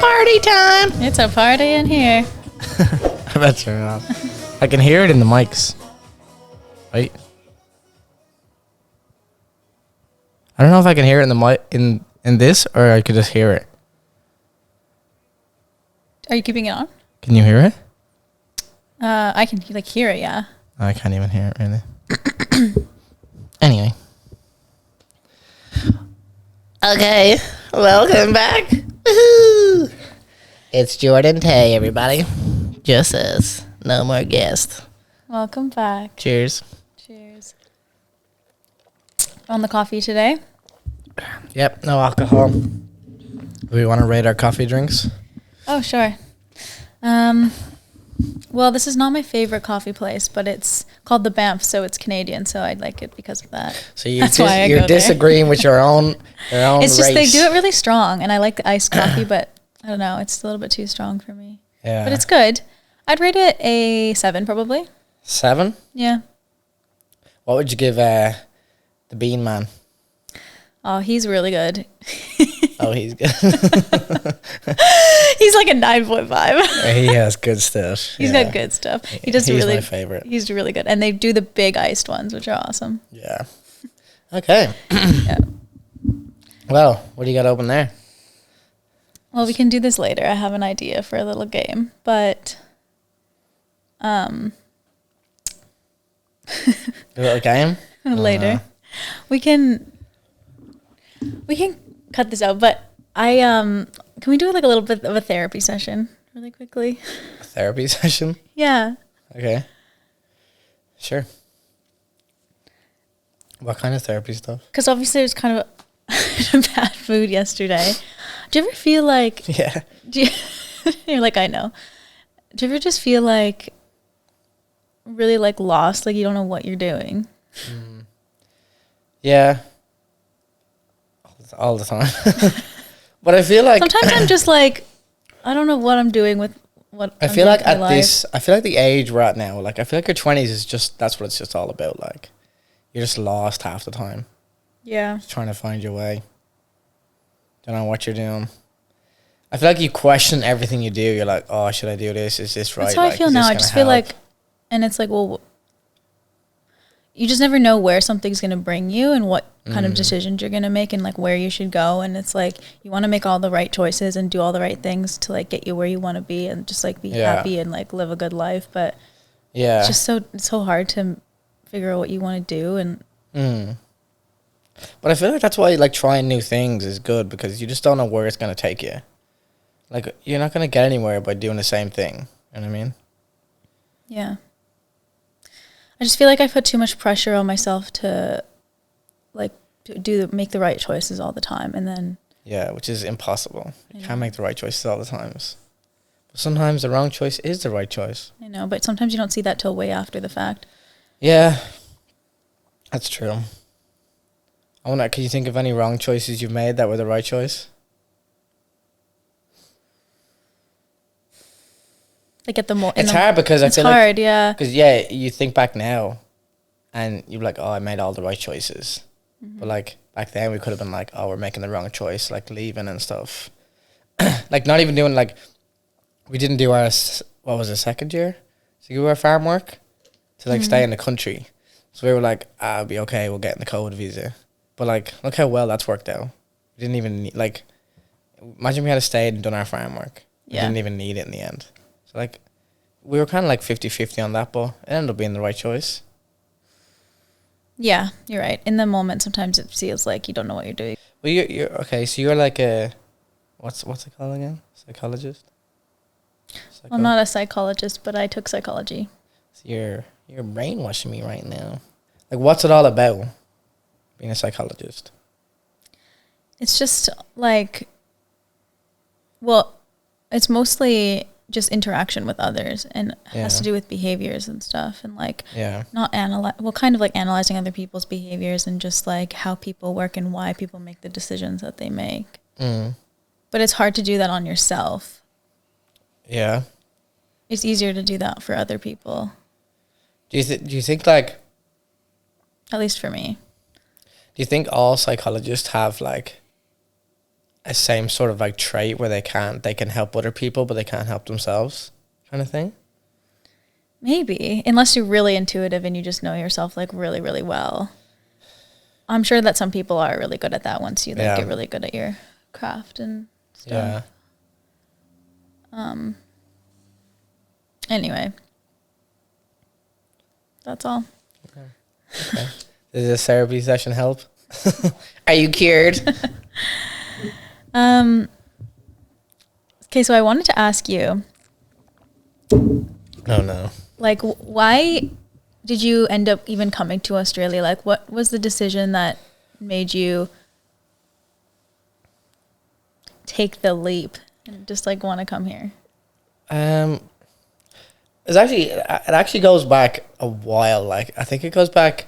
Party time! It's a party in here. I bet you're not. I can hear it in the mics. Wait. I don't know if I can hear it in the mic in this, or I could just hear it. Are you keeping it on? Can you hear it? I can hear it, yeah. I can't even hear it really. Anyway. Okay, welcome back. Woohoo! It's Jordan Tay, everybody. Just us. No more guests. Welcome back. Cheers. Cheers. On the coffee today? Yep, no alcohol. Do we want to rate our coffee drinks? Oh, sure. Well, this is not my favorite coffee place, but it's called the Banff, so it's Canadian, so I'd like it because of that. So you're disagreeing with your own It's just race. they do it really strong, and I like the iced coffee, but I don't know, it's a little bit too strong for me. Yeah. But it's good. I'd rate it a 7 probably. 7? Yeah. What would you give the Bean Man? Oh, he's really good. Oh, he's good. He's like a 9.5. He has good stuff. He's got good stuff. He does He's really. my favorite. He's really good, and they do the big iced ones, which are awesome. Yeah. Okay. Yeah. Well, what do you got open there? Well, we can do this later. I have an idea for a little game, but A little game? later we can cut this out. But can we do like a little bit of a therapy session really quickly? A therapy session? Yeah. Okay. Sure. What kind of therapy stuff? Because obviously there's kind of a bad mood yesterday. Do you ever feel like? Yeah. You're like, I know. Do you ever just feel like really like lost, like you don't know what you're doing? Yeah. All the time. But I feel like Sometimes I'm just like, I don't know what I'm doing with what I I'm feel doing like with my at life. this, I feel like the age we're at now, like I feel like your 20s is just, that's what it's just all about. Like you're just lost half the time. Yeah. Just trying to find your way. Don't know what you're doing. I feel like you question everything you do. You're like, oh, should I do this? Is this right? That's how I feel is this now. I gonna just feel help? like, and it's like, well, you just never know where something's going to bring you and what kind of decisions you're going to make and like where you should go. And it's like, you want to make all the right choices and do all the right things to like get you where you want to be and just like be happy and like live a good life. But yeah, it's just so hard to figure out what you want to do. And but I feel like that's why like trying new things is good, because you just don't know where it's going to take you. Like you're not going to get anywhere by doing the same thing. You know what I mean? yeah. I just feel like I put too much pressure on myself to like make the right choices all the time, and then Yeah, which is impossible. You can't make the right choices all the times. But sometimes the wrong choice is the right choice. I know, but sometimes you don't see that till way after the fact. Yeah, that's true. Can you think of any wrong choices you've made that were the right choice? Like at the It's hard because I it's feel hard, like, yeah. because you think back now, and you're like, oh, I made all the right choices, but like back then we could have been like, oh, we're making the wrong choice, like leaving and stuff, like not even doing like, we didn't do our second year to do our farm work to like stay in the country, so we were like, it'll be okay, we'll get in the COVID visa, but like look how well that's worked out. We didn't even need, like, imagine we had stayed and done our farm work. We didn't even need it in the end. So, like, we were kind of like 50-50 on that, but it ended up being the right choice. Yeah, you're right. In the moment, sometimes it feels like you don't know what you're doing. Well, you're okay, so you're like a, what's it called again? Psychologist? I'm not a psychologist, but I took psychology. So you're brainwashing me right now. Like, what's it all about, being a psychologist? It's just like, well, it's mostly just interaction with others, and it has to do with behaviors and stuff, and like kind of like analyzing other people's behaviors and just like how people work and why people make the decisions that they make. But it's hard to do that on yourself. Yeah, it's easier to do that for other people. Do you think like, at least for me, do you think all psychologists have like a same sort of like trait where they can help other people, but they can't help themselves kind of thing? Maybe, unless you're really intuitive and you just know yourself like really, really well. I'm sure that some people are really good at that once you like get really good at your craft and stuff. Yeah. Anyway, that's all. Okay. Does this therapy session help? Are you cured? Okay, so I wanted to ask you. Oh no. Like, why did you end up even coming to Australia? Like, what was the decision that made you take the leap and just like want to come here? It actually goes back a while. Like, I think it goes back,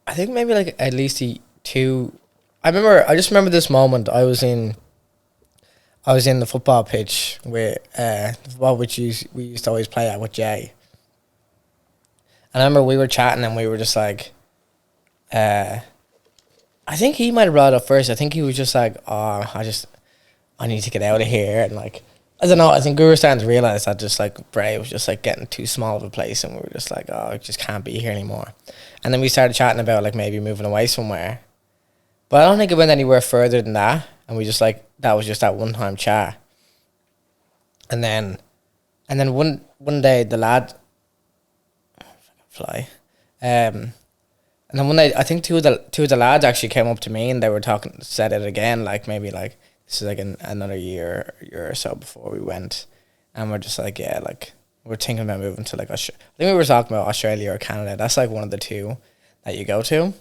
I think maybe like at least two. I just remember this moment. I was in the football pitch with the football which we used to always play at with Jay. And I remember we were chatting and we were just like, I think he might have brought it up first. I think he was just like, oh, I need to get out of here. And like, I don't know, I think we were starting to realize that just like Bray was just like getting too small of a place and we were just like, oh, I just can't be here anymore. And then we started chatting about like maybe moving away somewhere. But I don't think it went anywhere further than that. And we just like, that was just that one time chat. And then one day the lad, fly. And then one day I think two of the lads actually came up to me and they were said it again, like maybe like this is like another year or so before we went, and we're just like, yeah, like we're thinking about moving to like I think we were talking about Australia or Canada. That's like one of the two that you go to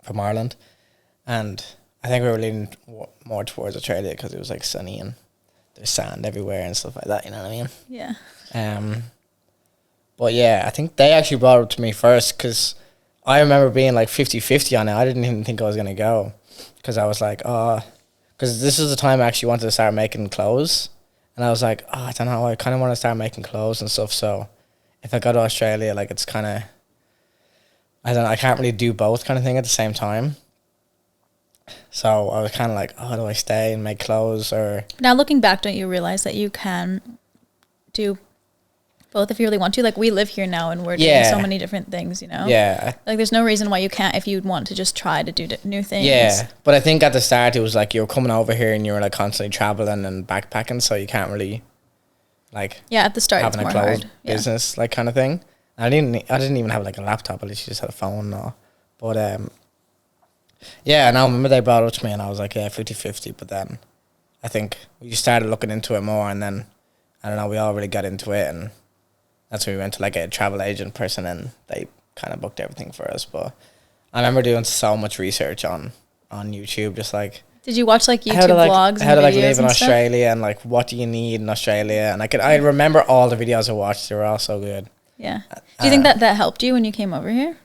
from Ireland, and I think we were leaning more towards Australia because it was like sunny and there's sand everywhere and stuff like that. You know what I mean? Yeah. But yeah, I think they actually brought it up to me first because I remember being like 50-50 on it. I didn't even think I was going to go because I was like, oh, because this is the time I actually wanted to start making clothes. And I was like, oh, I don't know, I kind of want to start making clothes and stuff. So if I go to Australia, like it's kind of, I don't know, I can't really do both kind of thing at the same time. So I was kind of like, oh, do I stay and make clothes or... Now looking back, don't you realize that you can do both if you really want to? Like we live here now and we're doing so many different things, you know? Yeah. Like there's no reason why you can't if you want to just try to do new things. Yeah, but I think at the start it was like you were coming over here and you were like constantly traveling and backpacking, so you can't really like... Yeah, at the start having it's a more clothes hard. business like kind of thing. I didn't even have like a laptop, at least you just had a phone and all. But yeah, and I remember they brought it up to me and I was like, yeah, 50-50, but then I think we just started looking into it more and then, I don't know, we all really got into it and that's when we went to like a travel agent person and they kind of booked everything for us. But I remember doing so much research on YouTube, just like... Did you watch like YouTube vlogs how to like videos live in and Australia and like what do you need in Australia? And I remember all the videos I watched, they were all so good. Yeah. Do you think that helped you when you came over here?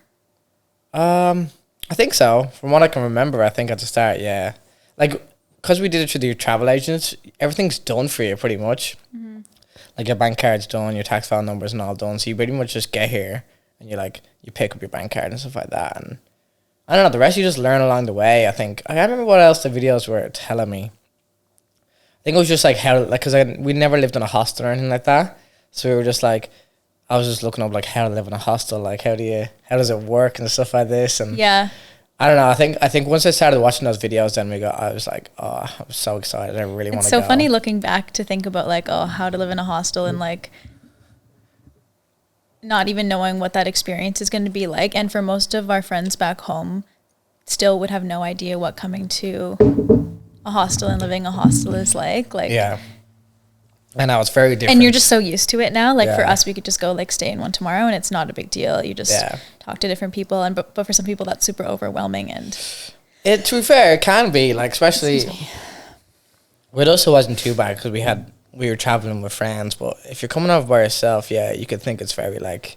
I think so. From what I can remember, I think at the start, yeah. Like, because we did it through the travel agents, everything's done for you pretty much. Mm-hmm. Like, your bank card's done, your tax file numbers and all done. So you pretty much just get here and you pick up your bank card and stuff like that. And I don't know, the rest you just learn along the way, I think. I can't remember what else the videos were telling me. I think it was just like how, like, because we never lived in a hostel or anything like that. So we were just like, I was just looking up like how to live in a hostel, like how does it work and stuff like this, and yeah, I don't know. I think once I started watching those videos, then I was like, oh, I was so excited. I really want to go. It's so funny looking back to think about like, oh, how to live in a hostel and like not even knowing what that experience is going to be like. And for most of our friends back home, still would have no idea what coming to a hostel and living a hostel is like. Like, yeah. I know, it's very different. And you're just so used to it now. Like for us, we could just go like stay in one tomorrow and it's not a big deal. You just talk to different people. And but for some people, that's super overwhelming. And to be fair, it can be like, especially with us, it wasn't too bad because we were traveling with friends. But if you're coming over by yourself, yeah, you could think it's very like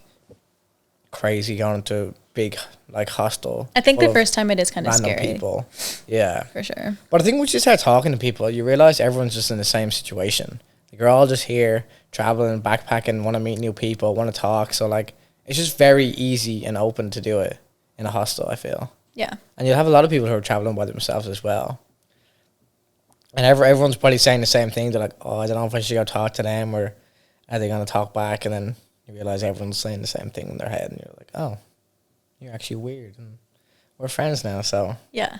crazy going to a big like hostel. I think the first time it is kind of scary. People. Yeah. For sure. But I think once you start talking to people, you realize everyone's just in the same situation. You're all just here traveling, backpacking, want to meet new people, want to talk. So like, it's just very easy and open to do it in a hostel, I feel. Yeah. And you'll have a lot of people who are traveling by themselves as well. And everyone's probably saying the same thing. They're like, oh, I don't know if I should go talk to them, or are they going to talk back? And then you realize everyone's saying the same thing in their head, and you're like, oh, you're actually weird, and we're friends now. So yeah,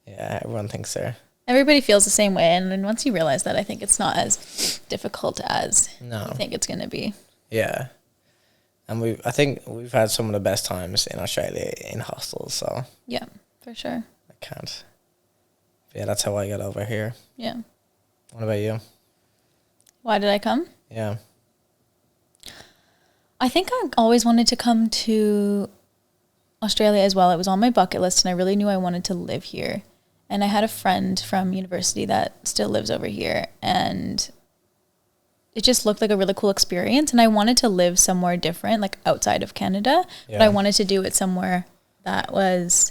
everyone thinks they're. Everybody feels the same way, and then once you realize that, I think it's not as difficult as you think it's going to be. Yeah, and I think we've had some of the best times in Australia in hostels. So yeah, for sure. I can't. But yeah, that's how I got over here. Yeah. What about you? Why did I come? Yeah. I think I always wanted to come to Australia as well. It was on my bucket list, and I really knew I wanted to live here. And I had a friend from university that still lives over here, and it just looked like a really cool experience. And I wanted to live somewhere different, like outside of Canada, but I wanted to do it somewhere that was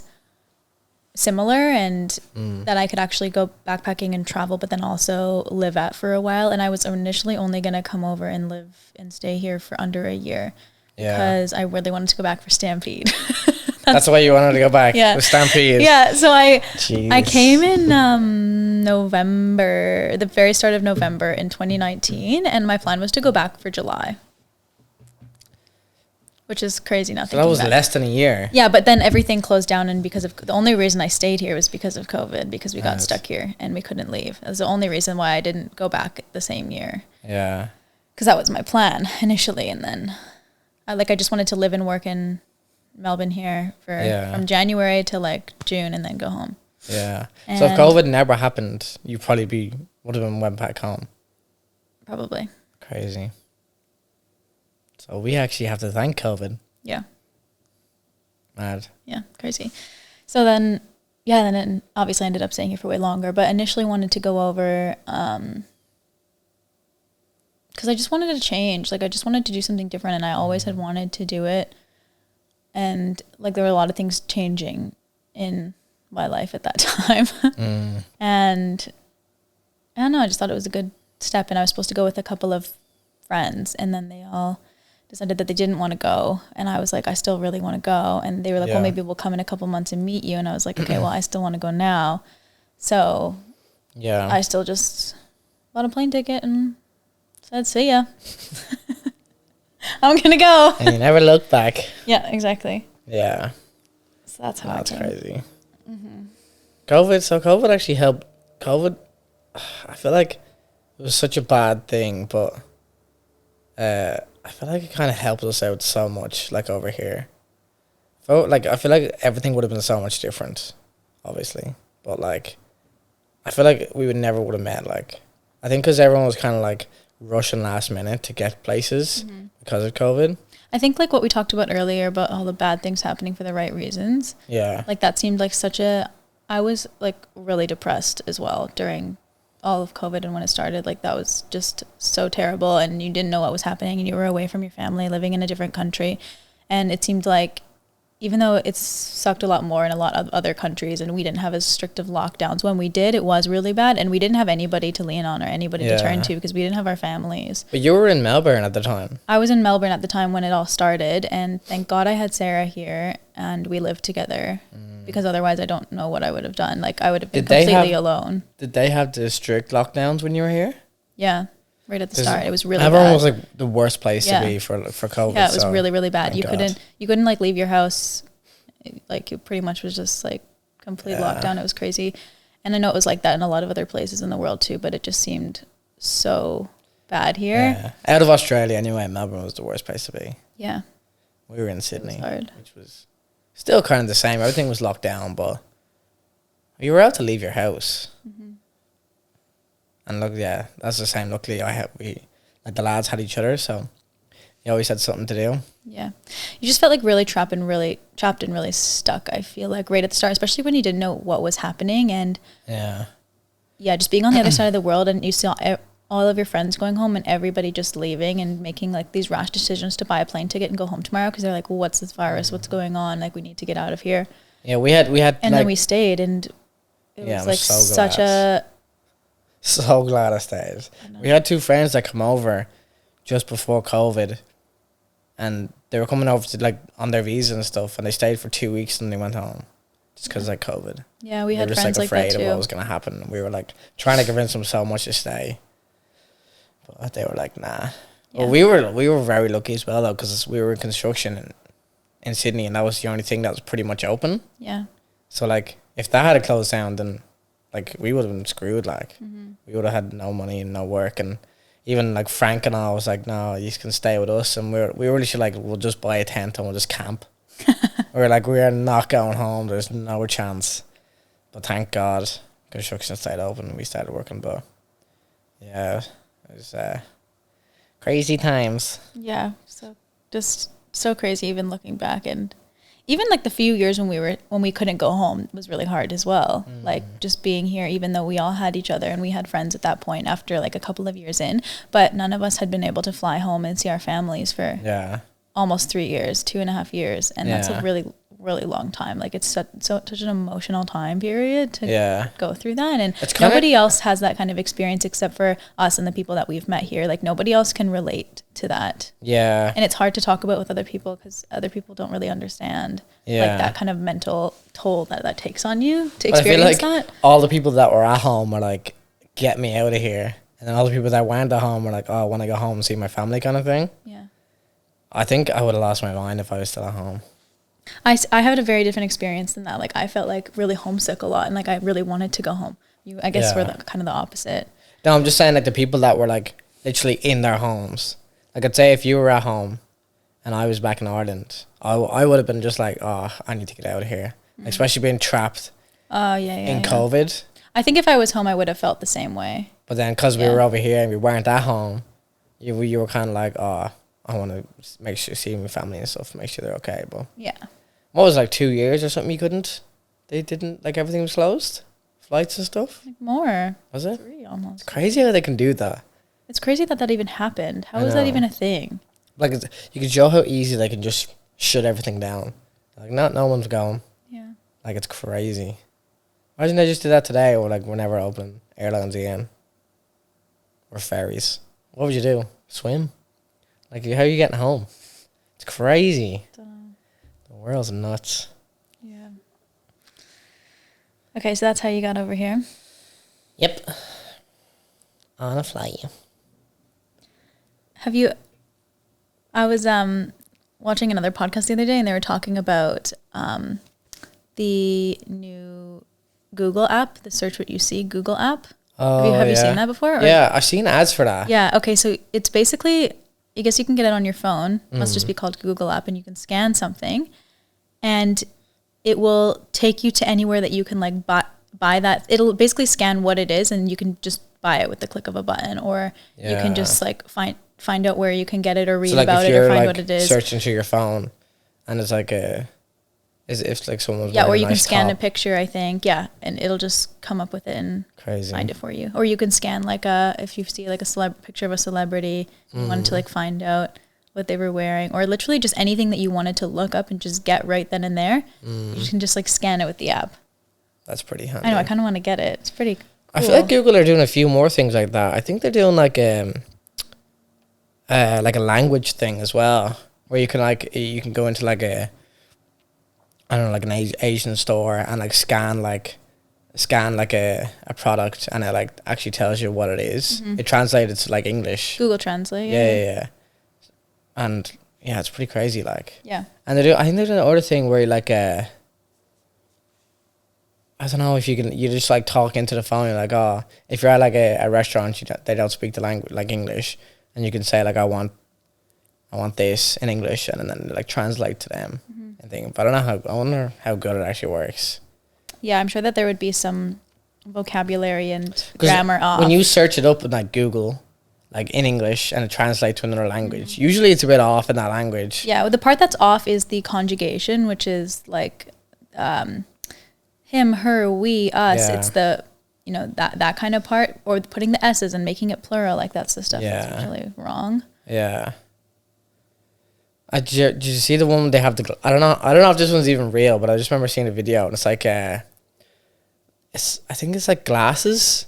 similar and that I could actually go backpacking and travel, but then also live at for a while. And I was initially only going to come over and live and stay here for under a year because I really wanted to go back for Stampede. That's why you wanted to go back. Yeah. The Stampede. Yeah. So I came in November, the very start of November in 2019, and my plan was to go back for July. Which is crazy. So that was less than a year. Yeah, but then everything closed down, and because of the only reason I stayed here was because of COVID, because we got stuck here and we couldn't leave. That was the only reason why I didn't go back the same year. Yeah. Because that was my plan initially, and then I just wanted to live and work in Melbourne here from January to like June, and then go home. Yeah. And so if COVID never happened, you probably would have been went back home. Probably. Crazy. So we actually have to thank COVID. Yeah. Mad. Yeah, crazy. So then, then obviously I ended up staying here for way longer, but initially wanted to go over because I just wanted to change. Like, I just wanted to do something different, and I always had wanted to do it. And, like, there were a lot of things changing in my life at that time. And I don't know, I just thought it was a good step, and I was supposed to go with a couple of friends, and then they all decided that they didn't want to go, and I was like, I still really want to go, and they were like, well, maybe we'll come in a couple months and meet you, and I was like, okay, well, I still want to go now, so I still just bought a plane ticket and said, see ya. I'm gonna go. And you never look back. Yeah, exactly. Yeah. So that's how that's crazy. COVID actually helped. COVID, I feel like it was such a bad thing, but I feel like it kind of helped us out so much, like, over here. I feel like everything would have been so much different, obviously. But, like, I feel like we would never would have met, like, I think because everyone was kind of, like, rushing last minute to get places because of COVID. I think, like, what we talked about earlier about all the bad things happening for the right reasons. Yeah. Like, that seemed like I was, like, really depressed as well during all of COVID, and when it started, like, that was just so terrible, and you didn't know what was happening, and you were away from your family, living in a different country, and it seemed like, even though it sucked a lot more in a lot of other countries, and we didn't have as strict of lockdowns, when we did, it was really bad, and we didn't have anybody to lean on or anybody to turn to, because we didn't have our families. But you were in Melbourne at the time. I was in Melbourne at the time when it all started, and thank God I had Sarah here, and we lived together. Because otherwise I don't know what I would have done. Like, I would have been completely alone. Did they have the strict lockdowns when you were here? Yeah, right at the start. It was really everyone bad. was like the worst place to be for COVID. Yeah, it was really, really bad. You couldn't like leave your house. Like, it pretty much was just like complete lockdown. It was crazy. And I know it was like that in a lot of other places in the world too, but it just seemed so bad here. Yeah. Out of Australia anyway, Melbourne was the worst place to be. Yeah. We were in Sydney, which was still kind of the same. Everything was locked down, but you were allowed to leave your house. And look, that's the same. Luckily, the lads had each other, so you always had something to do. Yeah, you just felt like really trapped and really stuck. I feel like right at the start, especially when you didn't know what was happening, and just being on the other side of the world, and you saw all of your friends going home and everybody just leaving and making like these rash decisions to buy a plane ticket and go home tomorrow because they're like, well, what's this virus? What's going on? Like, we need to get out of here. Yeah, we had, and then we stayed, and it was like so glad I stayed. We had two friends that come over just before COVID, and they were coming over to like on their visa and stuff, and they stayed for 2 weeks and they went home. just because like COVID. Yeah, we had were just friends like like afraid that of too. what was gonna happen. We were like trying to convince them so much to stay, but they were like, nah. Yeah. Well, we were very lucky as well though, because we were in construction in Sydney, and that was the only thing that was pretty much open. Yeah. So like, if that had closed down, then like we would have been screwed. Like, we would have had no money and no work, and even like Frank and I was like, no, you can stay with us, and we were literally like, we'll just buy a tent and we'll just camp. We were like, we are not going home. There's no chance. But thank God, construction stayed open and we started working. But yeah, it was crazy times. Yeah. So just so crazy, even looking back, and even like the few years when we couldn't go home was really hard as well. Like just being here, even though we all had each other and we had friends at that point after like a couple of years in, but none of us had been able to fly home and see our families for almost 3 years, 2.5 years. And that's a really, really long time. Like it's such an emotional time period to go through that. And nobody else has that kind of experience except for us and the people that we've met here. Like nobody else can relate to that. Yeah. And it's hard to talk about with other people because other people don't really understand like that kind of mental toll that takes on you to experience I feel like that. All the people that were at home were like, get me out of here. And then all the people that went at home were like, oh, I want to go home and see my family kind of thing. Yeah. I think I would have lost my mind if I was still at home. I had a very different experience than that. Like I felt like really homesick a lot and like I really wanted to go home. I guess we're kind of the opposite. No, I'm just saying like the people that were like literally in their homes. Like I'd say if you were at home and I was back in Ireland, I would have been just like, oh, I need to get out of here. Especially being trapped in COVID. I think if I was home, I would have felt the same way. But then because we were over here and we weren't at home, you were kind of like, oh, I want to make sure see my family and stuff, make sure they're okay. But what was it, like 2 years or something? You couldn't. They didn't like everything was closed, flights and stuff. Like more. Was it 3 almost? It's crazy how they can do that. It's crazy that even happened. How is that even a thing? Like you can show how easy they can just shut everything down. Like no one's going. Yeah. Like it's crazy. Why didn't they just do that today? Or like we're never open airlines again. Or ferries. What would you do? Swim? Like, how are you getting home? It's crazy. The world's nuts. Yeah. Okay, so that's how you got over here? Yep. On a flight. I was watching another podcast the other day, and they were talking about the new Google app, the Search What You See Google app. Oh, have you seen that before? Yeah, I've seen ads for that. Yeah, okay, so it's basically, I guess you can get it on your phone. It must just be called Google app, and you can scan something, and it will take you to anywhere that you can like buy that. It'll basically scan what it is, and you can just buy it with the click of a button, or you can just like find out where you can get it or read about it or find what it is. Search into your phone, and it's like if like someone's or you can scan a picture, I think, and it'll just come up with it and find it for you. Or you can scan like if you see like a picture of a celebrity, you wanted to like find out what they were wearing, or literally just anything that you wanted to look up and just get right then and there. You can just like scan it with the app. That's pretty handy. I know, I kind of want to get it. It's pretty cool. I feel like Google are doing a few more things like that. I think they're doing like a language thing as well, where you can go into like a, I don't know, like an Asian store and like scan like a product, and it like actually tells you what it is. It translated to like English. Google Translate. Yeah. And yeah, it's pretty crazy. Like and I think there's another thing where you like I don't know if you just like talk into the phone. You're like, oh, if you're at like a restaurant, they don't speak the language like English, and you can say like, I want this in English, and then like translate to them and thing. But I wonder how good it actually works. Yeah, I'm sure that there would be some vocabulary and grammar off. When you search it up in like Google, like in English, and it translates to another language, usually it's a bit off in that language. Yeah, well, the part that's off is the conjugation, which is like him, her, we, us. It's the, that kind of part, or putting the S's and making it plural. Like that's the stuff that's usually wrong. Yeah. Did you see the one they have the? I don't know if this one's even real, but I just remember seeing a video, and it's like I think it's like glasses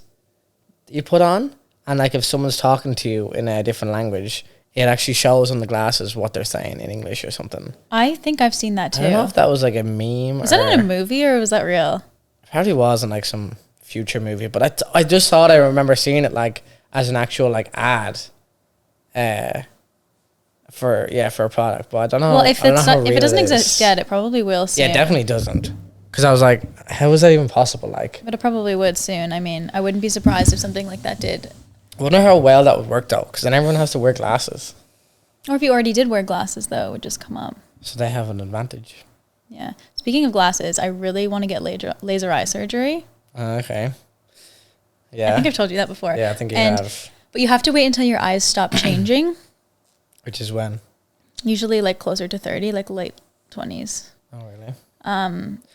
that you put on, and like if someone's talking to you in a different language, it actually shows on the glasses what they're saying in English or something. I think I've seen that too. I don't know if that was like a meme. Was that in a movie or was that real? Probably was in like some future movie, but I just thought I remember seeing it like as an actual like ad, for a product. But I don't know. Well, if it doesn't exist yet, it probably will soon. Yeah, it definitely doesn't. Because I was like, how is that even possible? Like, but it probably would soon. I mean, I wouldn't be surprised if something like that did. I wonder how well that would work though, because then everyone has to wear glasses. Or if you already did wear glasses, though, it would just come up. So they have an advantage. Yeah. Speaking of glasses, I really want to get laser eye surgery. Okay. Yeah. I think I've told you that before. Yeah, I think you have. But you have to wait until your eyes stop changing. Which is when? Usually like closer to 30, like late 20s. Oh, really?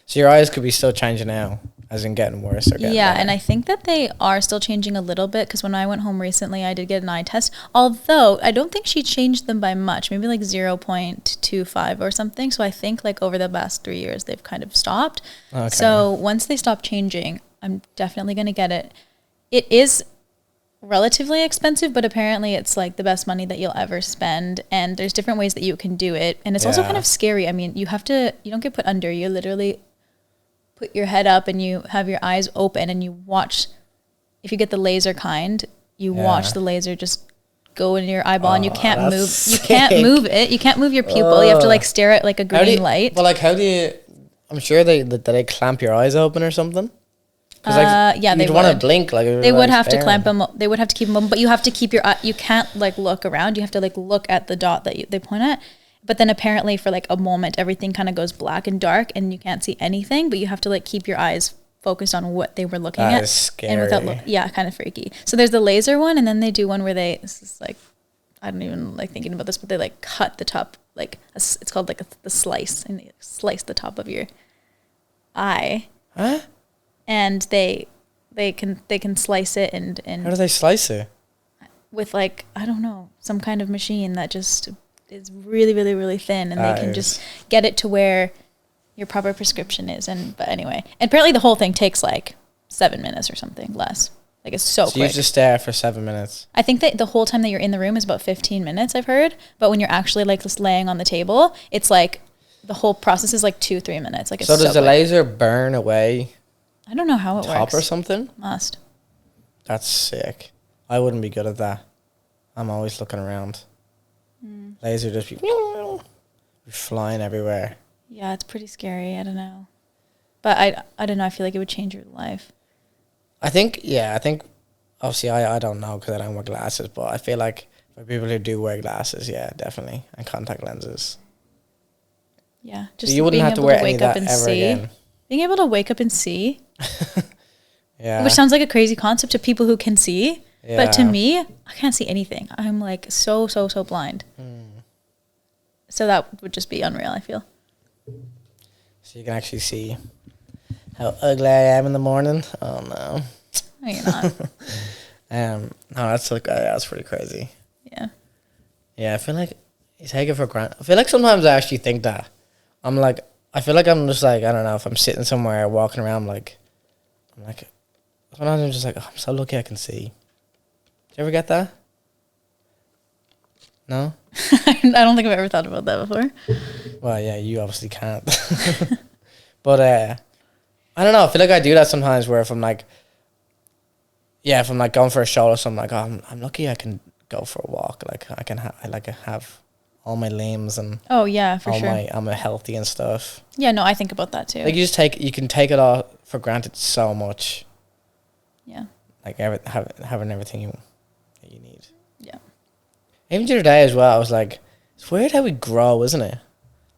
So your eyes could be still changing now, as in getting worse or getting better. And I think that they are still changing a little bit, because when I went home recently, I did get an eye test. Although I don't think she changed them by much, maybe like 0.25 or something. So I think like over the past 3 years, they've kind of stopped. Okay. So once they stop changing, I'm definitely going to get it. It is relatively expensive, but apparently it's like the best money that you'll ever spend, and there's different ways that you can do it, and it's also kind of scary. I mean, you don't get put under, you literally put your head up and you have your eyes open and you watch. If you get the laser kind, you watch the laser just go into your eyeball, and you can't move sick. You can't move it, you can't move your pupil. You have to like stare at like a green light. Well, like how do you, I'm sure they clamp your eyes open or something. Like, they want to blink. Like they would have to clamp them. They would have to keep them open, but you have to keep your eye. You can't like look around. You have to like look at the dot that they point at. But then apparently for like a moment, everything kind of goes black and dark, and you can't see anything. But you have to like keep your eyes focused on what they were looking at. That is scary. And without kind of freaky. So there's the laser one, and then they do one where this is like, I don't even like thinking about this, but they like cut the top, like it's called like the slice, and they slice the top of your eye. Huh? And they can slice it and how do they slice it? With like, I don't know, some kind of machine that just is really, really, really thin, and they can just get it to where your proper prescription is. But anyway, and apparently the whole thing takes like 7 minutes or something less. Like it's so quick. You have to stare for 7 minutes. I think that the whole time that you're in the room is about 15 minutes, I've heard. But when you're actually like just laying on the table, it's like the whole process is like 2-3 minutes. Like it's so does the laser burn away? I don't know how it works. Top or something? Must. That's sick. I wouldn't be good at that. I'm always looking around. Laser just be flying everywhere. Yeah, it's pretty scary. I don't know. But I don't know. I feel like it would change your life. I think obviously I don't know because I don't wear glasses, but I feel like for people who do wear glasses, yeah, definitely. And contact lenses. Yeah. Just so you wouldn't have to wear any of that ever again. Being able to wake up and see. Yeah. Which sounds like a crazy concept to people who can see. Yeah. But to me, I can't see anything. I'm like so blind. So that would just be unreal, I feel. So you can actually see how ugly I am in the morning? Oh, no. No, you're not. No, that's pretty crazy. Yeah. Yeah, I feel like you take it for granted. I feel like sometimes I actually think that. I feel like I'm just like, I don't know, if I'm sitting somewhere walking around, sometimes I'm just like, oh, I'm so lucky I can see. Do you ever get that? No? I don't think I've ever thought about that before. Well, yeah, you obviously can't. But I don't know. I feel like I do that sometimes where if I'm going for a show or something, like, oh, I'm lucky I can go for a walk. Like I can have all my limbs and oh yeah, for sure. I'm healthy and stuff. Yeah, no, I think about that too. Like you can take it all for granted so much. Yeah. Like having everything that you need. Yeah. Even the other day as well, I was like, it's weird how we grow, isn't it?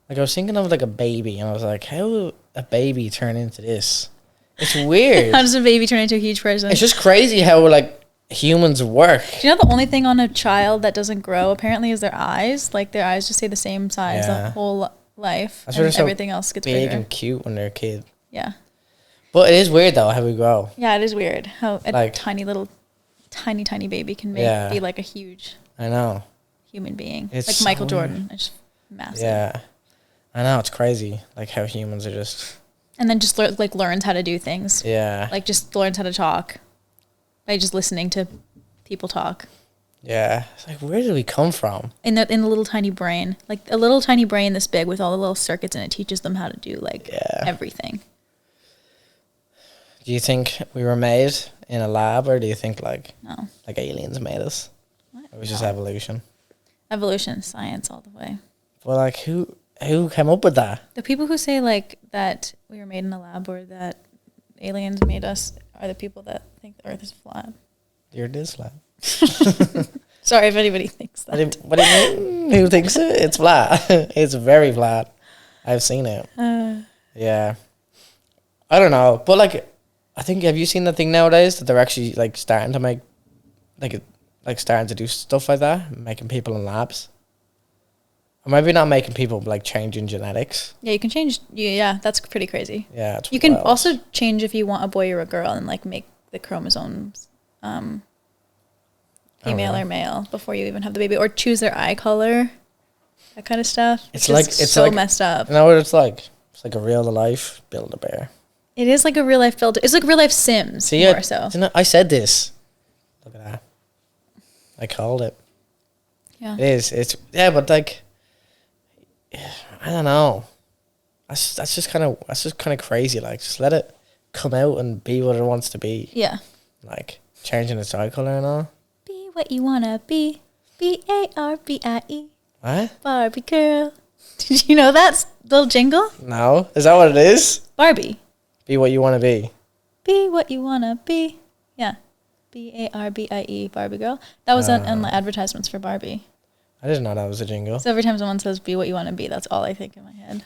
Like I was thinking of like a baby, and I was like, how will a baby turn into this? It's weird. How does a baby turn into a huge person? It's just crazy how like humans work. Do you know the only thing on a child that doesn't grow apparently is their eyes? Like their eyes just stay the same size the whole life. That's and everything else gets big bigger. And cute when they're a kid. Yeah. But it is weird though how we grow. Yeah, it is weird how a tiny baby can be like a huge human being. It's like Michael Jordan. It's massive. Yeah. I know, it's crazy like how humans are just and then just learns how to do things. Yeah. Like just learns how to talk by just listening to people talk. Yeah. It's like, where did we come from? In the little tiny brain. Like a little tiny brain this big with all the little circuits, and it teaches them how to do like everything. Do you think we were made in a lab, or do you think like aliens made us? What? It was just evolution. Evolution, science all the way. Well, like who came up with that? The people who say like that we were made in a lab or that aliens made us are the people that think the Earth is flat. You're this lab. Sorry if anybody thinks that. What do you mean? Who thinks it? It's flat. It's very flat. I've seen it. Yeah. I don't know, but like, I think, have you seen the thing nowadays that they're actually like starting to make, like starting to do stuff like that, making people in labs? Or maybe not making people, but like changing genetics. Yeah, you can change. Yeah, that's pretty crazy. Yeah, it's you can also change if you want a boy or a girl and like make the chromosomes female or male before you even have the baby, or choose their eye color, that kind of stuff. It's so like, messed up. You know what it's like? It's like a real life Build-A-Bear. It is like a real life Build. It's like real life Sims. See, more so. I said this. Look at that. I called it. Yeah. It is. It's but like, I don't know. That's just kind of crazy. Like, just let it come out and be what it wants to be. Yeah. Like changing its eye color and all. Be what you wanna be. Barbie. What? Barbie girl. Did you know that little jingle? No. Is that what it is? Barbie. Be what you want to be. Be what you wanna be. Yeah. Barbie, Barbie girl. That was on the advertisements for Barbie. I didn't know that was a jingle. So every time someone says "be what you want to be," that's all I think in my head.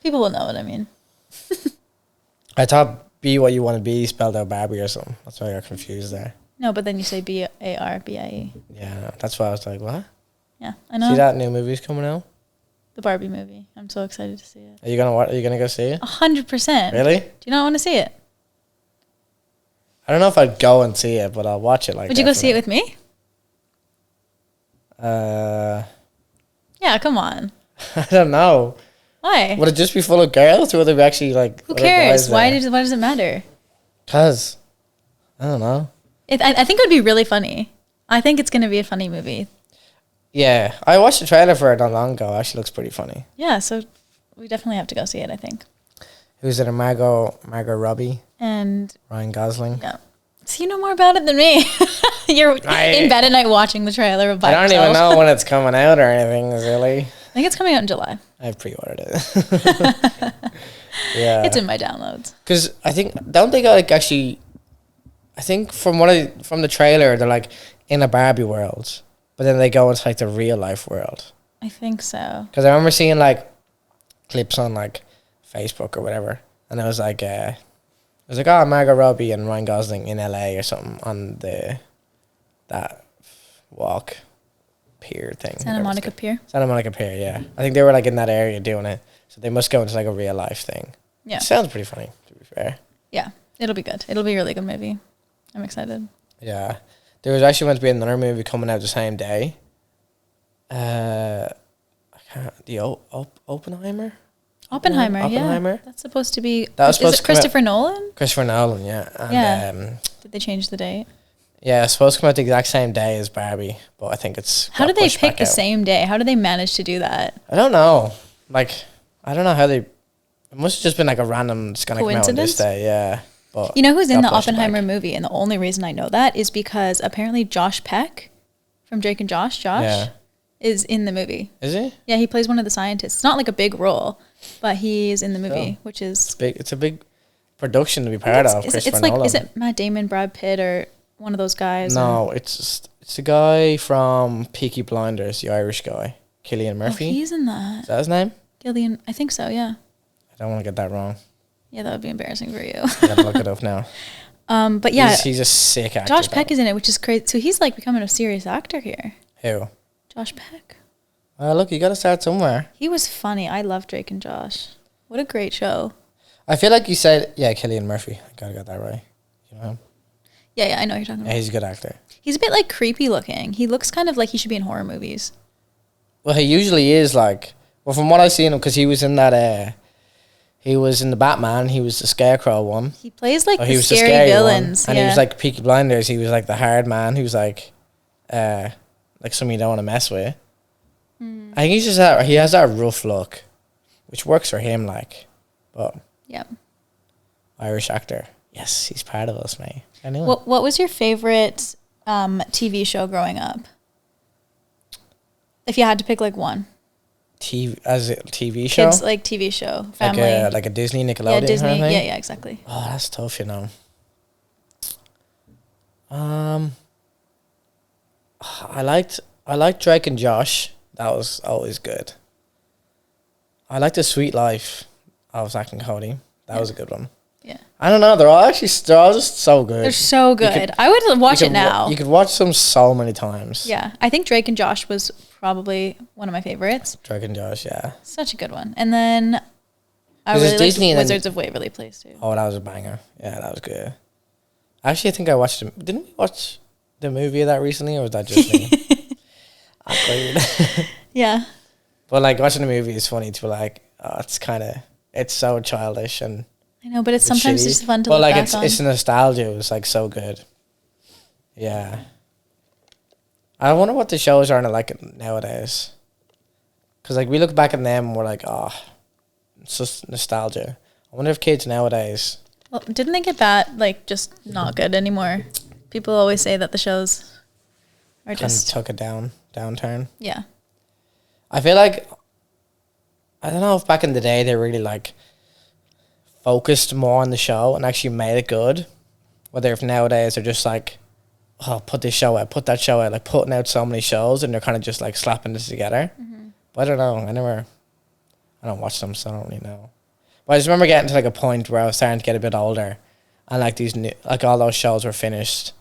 People will know what I mean. I thought "be what you want to be" spelled out Barbie or something. That's why I got confused there. No, but then you say Barbie. Yeah, that's why I was like, what? Yeah, I know. See that new movie's coming out? The Barbie movie. I'm so excited to see it. Are you gonna go see it? 100%. Really? Do you not want to see it? I don't know if I'd go and see it, but I'll watch it. Like, would you go see it with me? Yeah, come on. I don't know. Why? Would it just be full of girls, or would it be actually like? Who cares? Why does it matter? Cause I don't know. I think it would be really funny. I think it's gonna be a funny movie. Yeah, I watched the trailer for it not long ago. It actually looks pretty funny. Yeah, so we definitely have to go see it, I think. Who's it? Margot Robbie and Ryan Gosling. Yeah. So you know more about it than me. You're in bed at night watching the trailer by yourself. I don't even know when it's coming out or anything, really. I think it's coming out in July. I've pre-ordered it. Yeah. It's in my downloads. Because I think, don't they got like actually, I think from the trailer, they're like in a Barbie world, but then they go into like the real life world. I think so. Because I remember seeing like clips on like Facebook or whatever, and it was like, oh, Margot Robbie and Ryan Gosling in LA or something on that walk pier thing. Santa Monica Pier, yeah. I think they were like in that area doing it, so they must go into like a real life thing. Yeah, it sounds pretty funny, to be fair. Yeah, it'll be good. It'll be a really good movie. I'm excited. Yeah, there was actually meant to be another movie coming out the same day. Oppenheimer. Yeah. That's supposed to be. That was supposed to Christopher Nolan? Christopher Nolan, yeah. And, did they change the date? Yeah, it's supposed to come out the exact same day as Barbie, but I think it's. How did they pick the same day? How did they manage to do that? I don't know. Like, I don't know how they. It must have just been like a random. It's gonna come out on this day, yeah. But you know who's in the Oppenheimer movie, and the only reason I know that is because apparently Josh Peck, from Drake and Josh, is in the movie. Is he? Yeah, he plays one of the scientists. It's not like a big role, but he is in the movie, which is big. It's a big production to be part of. It's like, is it Matt Damon, Brad Pitt, or one of those guys? No, it's the guy from Peaky Blinders, the Irish guy, Cillian Murphy. Oh, he's in that. Is that his name? Cillian, I think so. Yeah. I don't want to get that wrong. Yeah, that would be embarrassing for you. I gotta look it up now. But yeah, he's a sick actor. Josh Peck is in it, which is crazy. So he's like becoming a serious actor here. Who? Josh Peck. Look, you got to start somewhere. He was funny. I love Drake and Josh. What a great show. I feel like you said, Cillian Murphy. I got that right. You know him? Yeah, I know what you're talking about. Yeah, he's a good actor. He's a bit like creepy looking. He looks kind of like he should be in horror movies. Well, he usually is like. Well, from what I've seen him, because he was in that. He was in the Batman. He was the Scarecrow one. He plays like the scary villains. And he was like Peaky Blinders. He was like the hard man who's like like someone you don't want to mess with. I think he has that rough look, which works for him. Like, but yeah, Irish actor. Yes, he's part of us, mate. I knew it. What was your favorite TV show growing up? If you had to pick like one. TV show? Kids, like TV show. Family. Like a Disney, Nickelodeon Yeah, Disney. kind of thing? Yeah, exactly. Oh, that's tough, you know. I liked Drake and Josh. That was always good. I liked The Sweet Life of Zach and Cody. That was a good one. Yeah. I don't know. They're all just so good. They're so good. I would watch it now. You could watch them so many times. Yeah. I think Drake and Josh was probably one of my favorites. Drake and Josh, yeah. Such a good one. And then I really liked Wizards of Waverly Place too. Oh, that was a banger. Yeah, that was good. Actually, I think I watched it. Didn't we watch the movie of that recently, or was that just me? Awkward. Yeah. But like watching the movie is funny to be like, oh, it's so childish and I know, but it's sometimes shitty. just fun to look back it's on. it's nostalgia. It was like so good. Yeah. I wonder what the shows are like nowadays. Because like we look back at them and we're like, oh, it's just nostalgia. I wonder if kids nowadays. Well, didn't they get that like just not good anymore? People always say that the shows are just took a downturn. Yeah. I feel like I don't know if back in the day they really like focused more on the show and actually made it good. Whether if nowadays they're just like, oh, put this show out, put that show out, like putting out so many shows and they're kind of just like slapping this together. Mm-hmm. But I don't know. I don't watch them, so I don't really know. But I just remember getting to like a point where I was starting to get a bit older, and like these new, like all those shows were finished.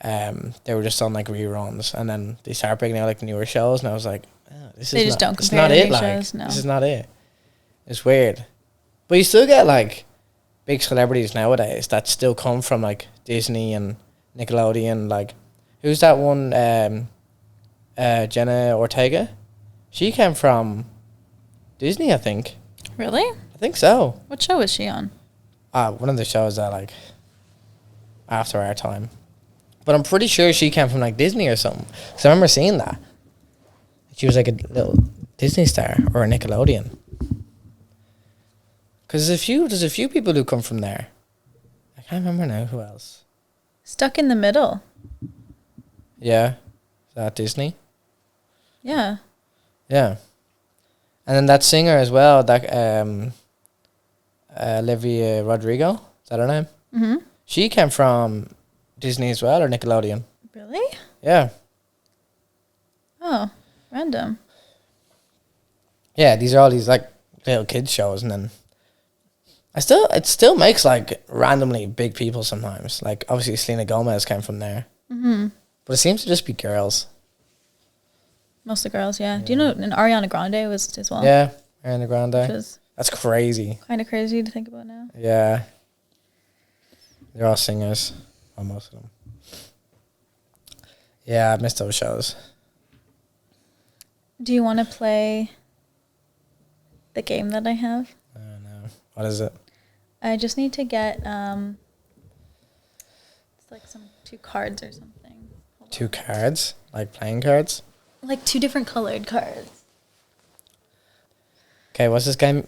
They were just on like reruns, and then they started bringing out like newer shows, and I was like, oh, this is not it. Like, shows, no. This is not it. It's weird, but you still get like big celebrities nowadays that still come from like Disney and Nickelodeon. Like, who's that one? Jenna Ortega. She came from Disney, I think. Really? I think so. What show is she on? One of the shows that like after our time. But I'm pretty sure she came from like Disney or something. Because I remember seeing that. She was like a little Disney star or a Nickelodeon. Because there's a few people who come from there. I can't remember now who else. Stuck in the Middle. Yeah. Is that Disney? Yeah. Yeah. And then that singer as well, that Olivia Rodrigo, is that her name? Mm-hmm. She came from Disney as well, or Nickelodeon. Really? Yeah. Oh, random. Yeah, these are all these like little kids shows, and then it still makes like randomly big people sometimes. Like obviously Selena Gomez came from there, but it seems to just be girls. Mostly girls, yeah. Do you know and Ariana Grande was as well? Yeah, Ariana Grande. That's crazy. Kind of crazy to think about now. Yeah. They're all singers. Well, most of them. Yeah, I missed those shows. Do you want to play the game that I have? I don't know. What is it? I just need to get it's like two cards or something. Two cards? Like playing cards? Like two different colored cards. Okay, what's this game?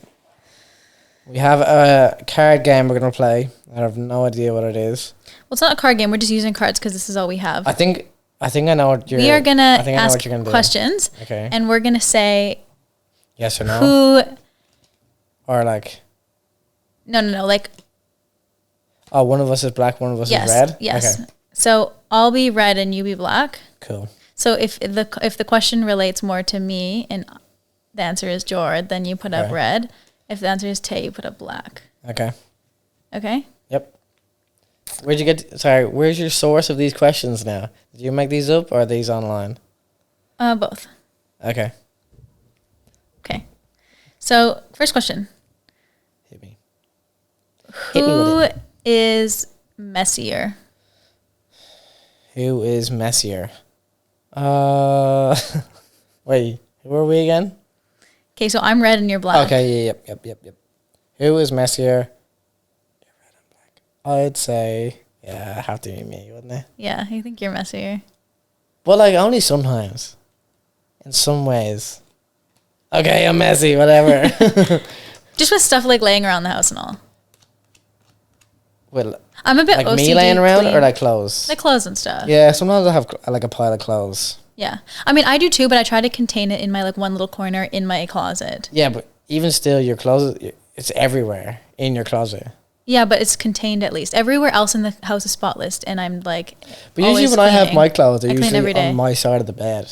We have a card game we're going to play. I have no idea what it is. Well, it's not a card game. We're just using cards because this is all we have. I think I know what you're... We are going to ask questions. Okay. And we're going to say... Yes or no? Who... Or like... No. Like... Oh, one of us is black, one of us is red? Yes. Okay. So I'll be red and you be black. Cool. So if the question relates more to me and the answer is Jord, then you put up red. If the answer is Tay, you put up black. Okay. Okay? Yep. Where's your source of these questions now? Did you make these up or are these online? Both. Okay. Okay. So, first question. Hit me. Who is messier? Who is messier? Wait, who are we again? Okay, so I'm red and you're black. Okay, yep. Who is messier? You're red and black. I'd say, yeah, have to be me, wouldn't it? Yeah, I think you're messier. But like only sometimes. In some ways. Okay, I'm messy, whatever. Just with stuff like laying around the house and all. Well, I'm a bit like OCD me laying around clean. or like clothes? Like clothes and stuff. Yeah, sometimes I have like a pile of clothes. Yeah. I mean, I do too, but I try to contain it in my like one little corner in my closet. Yeah, but even still, your closet, it's everywhere in your closet. Yeah, but it's contained at least. Everywhere else in the house is spotless, and I'm like, but usually when I have my clothes, they're I clean every usually day. on my side of the bed.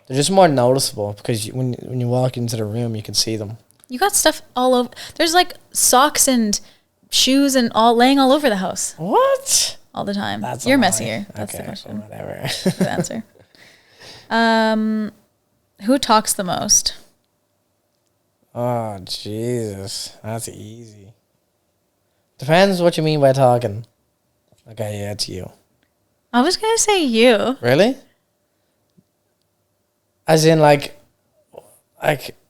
They're just more noticeable because when you walk into the room, you can see them. You got stuff all over. There's like socks and shoes and all laying all over the house. What? All the time. That's You're a lie. messier. That's Okay, the question. Whatever. The answer. Who talks the most? Oh, Jesus. That's easy. Depends what you mean by talking. Okay, yeah, it's you. I was gonna say you. Really? As in, like,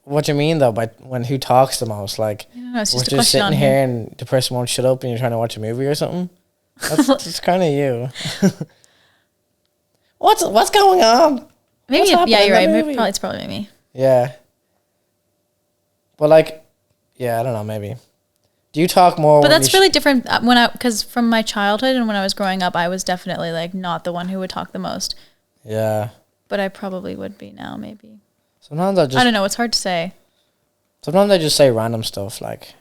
what you mean, though, by when who talks the most? Like, No, it's we're just a just question sitting on here here. and the person won't shut up and you're trying to watch a movie or something? That's kind of you. What's going on? Maybe. What's Yeah, happening you're in right. the movie? It's probably me. Yeah. But, like, yeah, I don't know, maybe. Do you talk more? But when that's you really different because from my childhood and when I was growing up, I was definitely like not the one who would talk the most. Yeah. But I probably would be now, maybe. Sometimes I don't know. It's hard to say. Sometimes I just say random stuff, like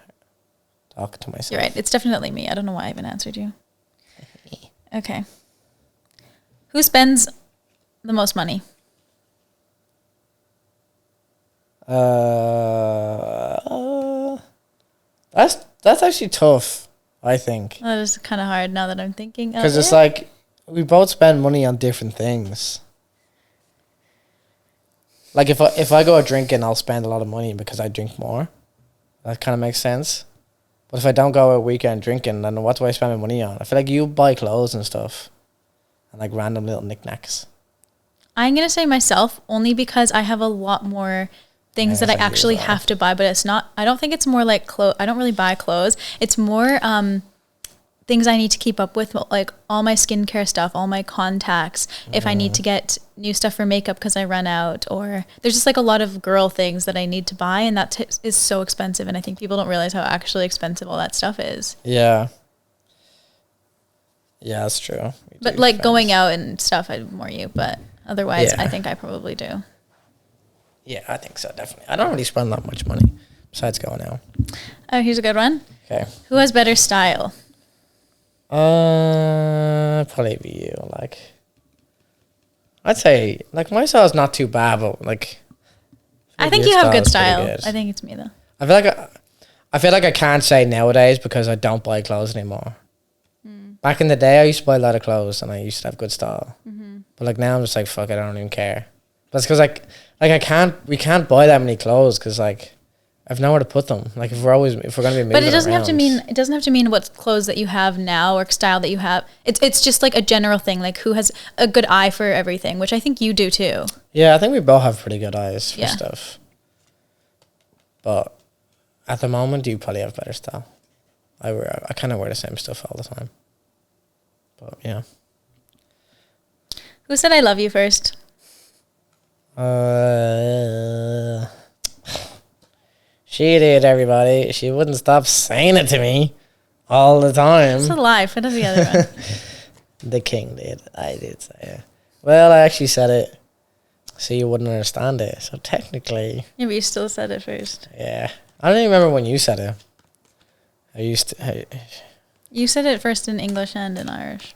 talk to myself. You're right. It's definitely me. I don't know why I even answered you. Okay. Who spends the most money? That's actually tough, I think. That is kind of hard now that I'm thinking. Because it's like we both spend money on different things. Like if I go out drinking, I'll spend a lot of money because I drink more. That kind of makes sense. But if I don't go out weekend drinking, then what do I spend my money on? I feel like you buy clothes and stuff, and like random little knickknacks. I'm gonna say myself only because I have a lot more things that I actually have to buy, but it's not. I don't think it's more like clothes. I don't really buy clothes. It's more things I need to keep up with, like all my skincare stuff, all my contacts. If I need to get new stuff for makeup because I run out, or there's just like a lot of girl things that I need to buy, and that is so expensive. And I think people don't realize how actually expensive all that stuff is. Yeah. Yeah, that's true. But like going out and stuff, I'm more you. But otherwise, Yeah. I think I probably do. Yeah, I think so, definitely. I don't really spend that much money besides going out. Oh, here's a good one. Okay. Who has better style? Probably be you. Like, I'd say like my style's not too bad, but like, I think you have good style. I think it's me though. I feel like I can't say nowadays because I don't buy clothes anymore. Back in the day, I used to buy a lot of clothes and I used to have good style. But like now, I'm just like fuck it, I don't even care. That's because like we can't buy that many clothes because like I've nowhere to put them. Like if we're gonna be moving But it doesn't around. have to mean what clothes that you have now or style that you have. It's just like a general thing, like who has a good eye for everything, which I think you do too. Yeah, I think we both have pretty good eyes for Yeah. stuff. But at the moment, you probably have better style. I kind of wear the same stuff all the time. But yeah. Who said I love you first? She did, everybody. She wouldn't stop saying it to me all the time. It's a lie. Put the other one. The king did. I did say it. Well, I actually said it so you wouldn't understand it. So technically... Yeah, but you still said it first. Yeah. I don't even remember when you said it. You said it first in English and in Irish.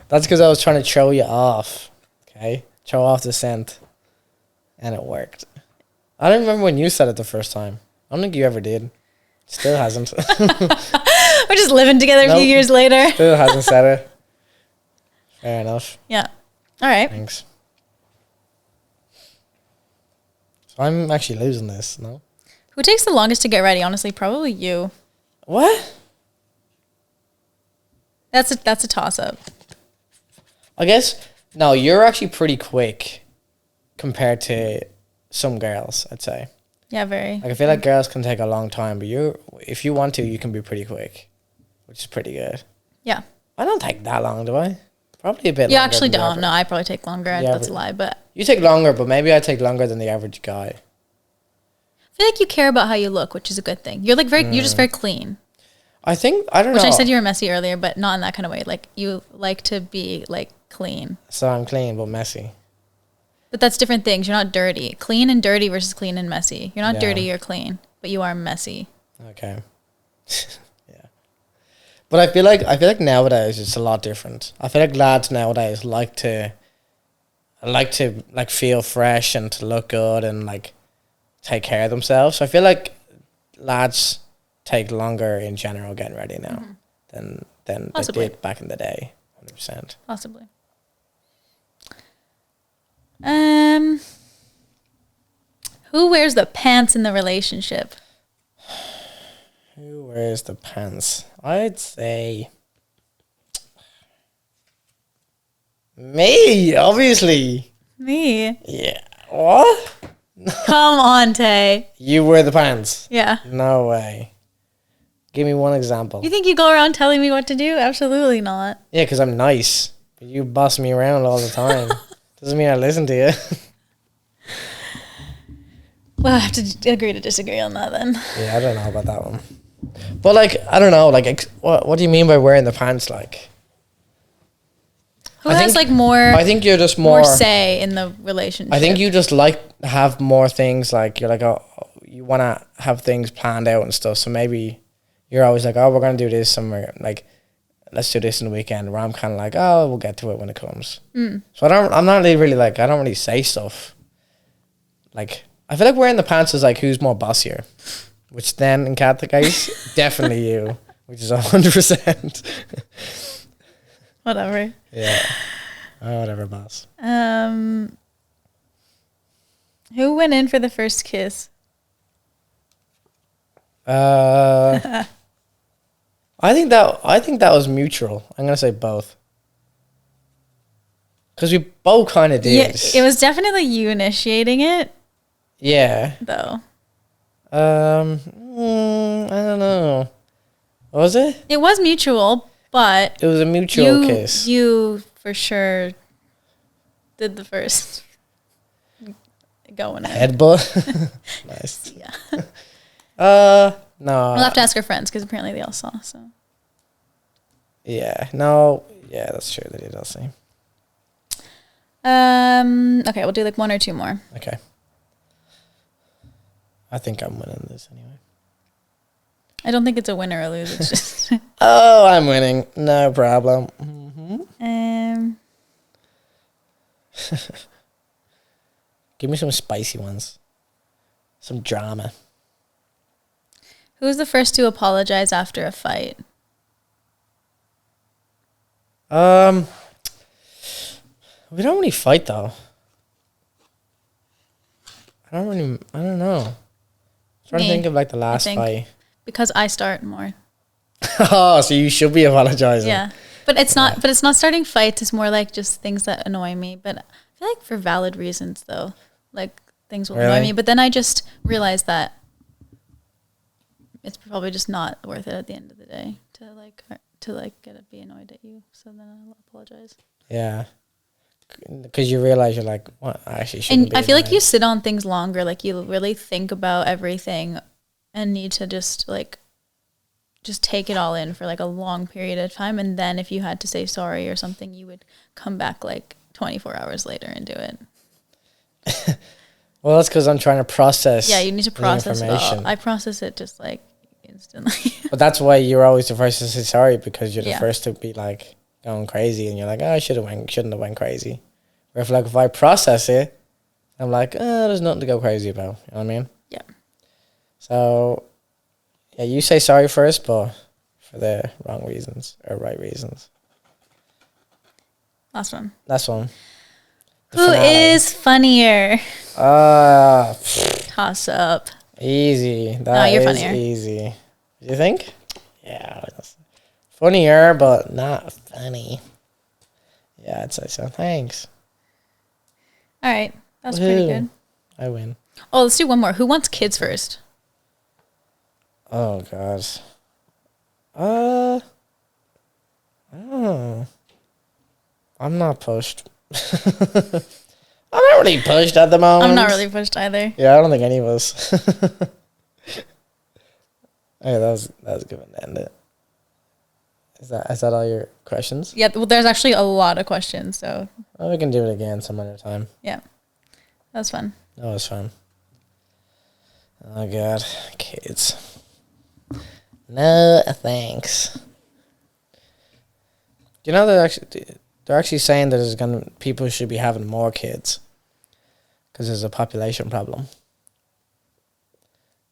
That's because I was trying to throw you off. Okay? Throw off the scent. And it worked. I don't remember when you said it the first time. I don't think you ever did. Still hasn't. We're just living together a few years later. Still hasn't said it. Fair enough. Yeah. All right. Thanks. So I'm actually losing this, no? Who takes the longest to get ready? Honestly, probably you. What? That's a toss-up. I guess, no, you're actually pretty quick compared to some girls, I'd say. Yeah, very. Like I feel like girls can take a long time, but if you want to, you can be pretty quick, which is pretty good. Yeah. I don't take that long, do I? Probably a bit. You longer actually than the don't. No, I probably take longer. The That's a average. lie. But You take longer, but maybe I take longer than the average guy. I feel like you care about how you look, which is a good thing. You're like you're just very clean. I think, I don't Which know. I said you were messy earlier, but not in that kind of way. Like you like to be like clean. So I'm clean but messy. But that's different things. You're not dirty. Clean and dirty versus clean and messy. You're not Yeah. dirty, you're clean, but you are messy. Okay. Yeah. But I feel like nowadays it's a lot different. I feel like lads nowadays like to like feel fresh and to look good and like take care of themselves. So I feel like lads take longer in general getting ready now than they did back in the day. 100%. Possibly. Who wears the pants in the relationship? Who wears the pants? I'd say me, obviously. Me. Yeah. What? Come on, Tay. You wear the pants? Yeah. No way. Give me one example. You think you go around telling me what to do? Absolutely not. Yeah, because I'm nice. But you boss me around all the time. Doesn't mean I listen to you. Well, I have to agree to disagree on that then. Yeah, I don't know about that one. But like, I don't know. Like, what do you mean by wearing the pants? Like, Who has like more? I think you're just more say in the relationship. I think you just like have more things. Like you're like, oh, you want to have things planned out and stuff. So maybe you're always like, oh, we're gonna do this somewhere. Like, let's do this in the weekend. Where I'm kind of like, oh, we'll get to it when it comes. So I'm not really like, I don't really say stuff. Like, I feel like wearing the pants is like, who's more bossier? Which then in Catholic case, definitely you, which is 100%. Whatever. Yeah. Oh, whatever, boss. Who went in for the first kiss? I think that was mutual. I'm gonna say both. Because we both kind of did. Yeah, it was definitely you initiating it. Yeah. Though. I don't know. Was it? It was mutual, but It was a mutual kiss. You for sure did the first going in. Headbutt. Nice. Yeah. No. We'll have to ask our friends because apparently they all saw. So. Yeah. No. Yeah, that's true. They did all see. Okay, we'll do like one or two more. Okay. I think I'm winning this anyway. I don't think it's a win or a lose. It's just. Oh, I'm winning. No problem. Give me some spicy ones. Some drama. Who's the first to apologize after a fight? We don't really fight though. I don't know. I'm trying to think of like the last fight. Because I start more. Oh, so you should be apologizing. Yeah. But it's not but it's not starting fights, it's more like just things that annoy me. But I feel like for valid reasons though. Like things will annoy me. But then I just realize that it's probably just not worth it at the end of the day to be annoyed at you. So then I'll apologize. Yeah. Because you realize you're like, what? I actually shouldn't be. And I feel like you sit on things longer. Like you really think about everything and need to just take it all in for like a long period of time. And then if you had to say sorry or something, you would come back like 24 hours later and do it. Well, that's because I'm trying to process. Yeah, you need to process it all. I process it just like instantly. But that's why you're always the first to say sorry, because you're the first to be like going crazy, and you're like, oh, I shouldn't have went crazy. Where if I process it, I'm like, oh, there's nothing to go crazy about. You know what I mean? Yeah. So, yeah, you say sorry first, but for the wrong reasons or right reasons. Last one. The Who finale. is funnier? Toss up. Easy. You're is funnier. Easy. You think? Yeah. Funnier, but not funny. Yeah, I'd say so. Thanks. All right. That's pretty good. I win. Oh, let's do one more. Who wants kids first? Oh, God. Oh, I'm not pushed. I'm not really pushed at the moment. I'm not really pushed either. Yeah, I don't think any of us. Okay, that was a good one to end it. Is that all your questions? Yeah, well, there's actually a lot of questions, so. Oh, we can do it again some other time. Yeah, that was fun. That was fun. Oh God, kids. No thanks. You know they're actually saying that people should be having more kids because there's a population problem.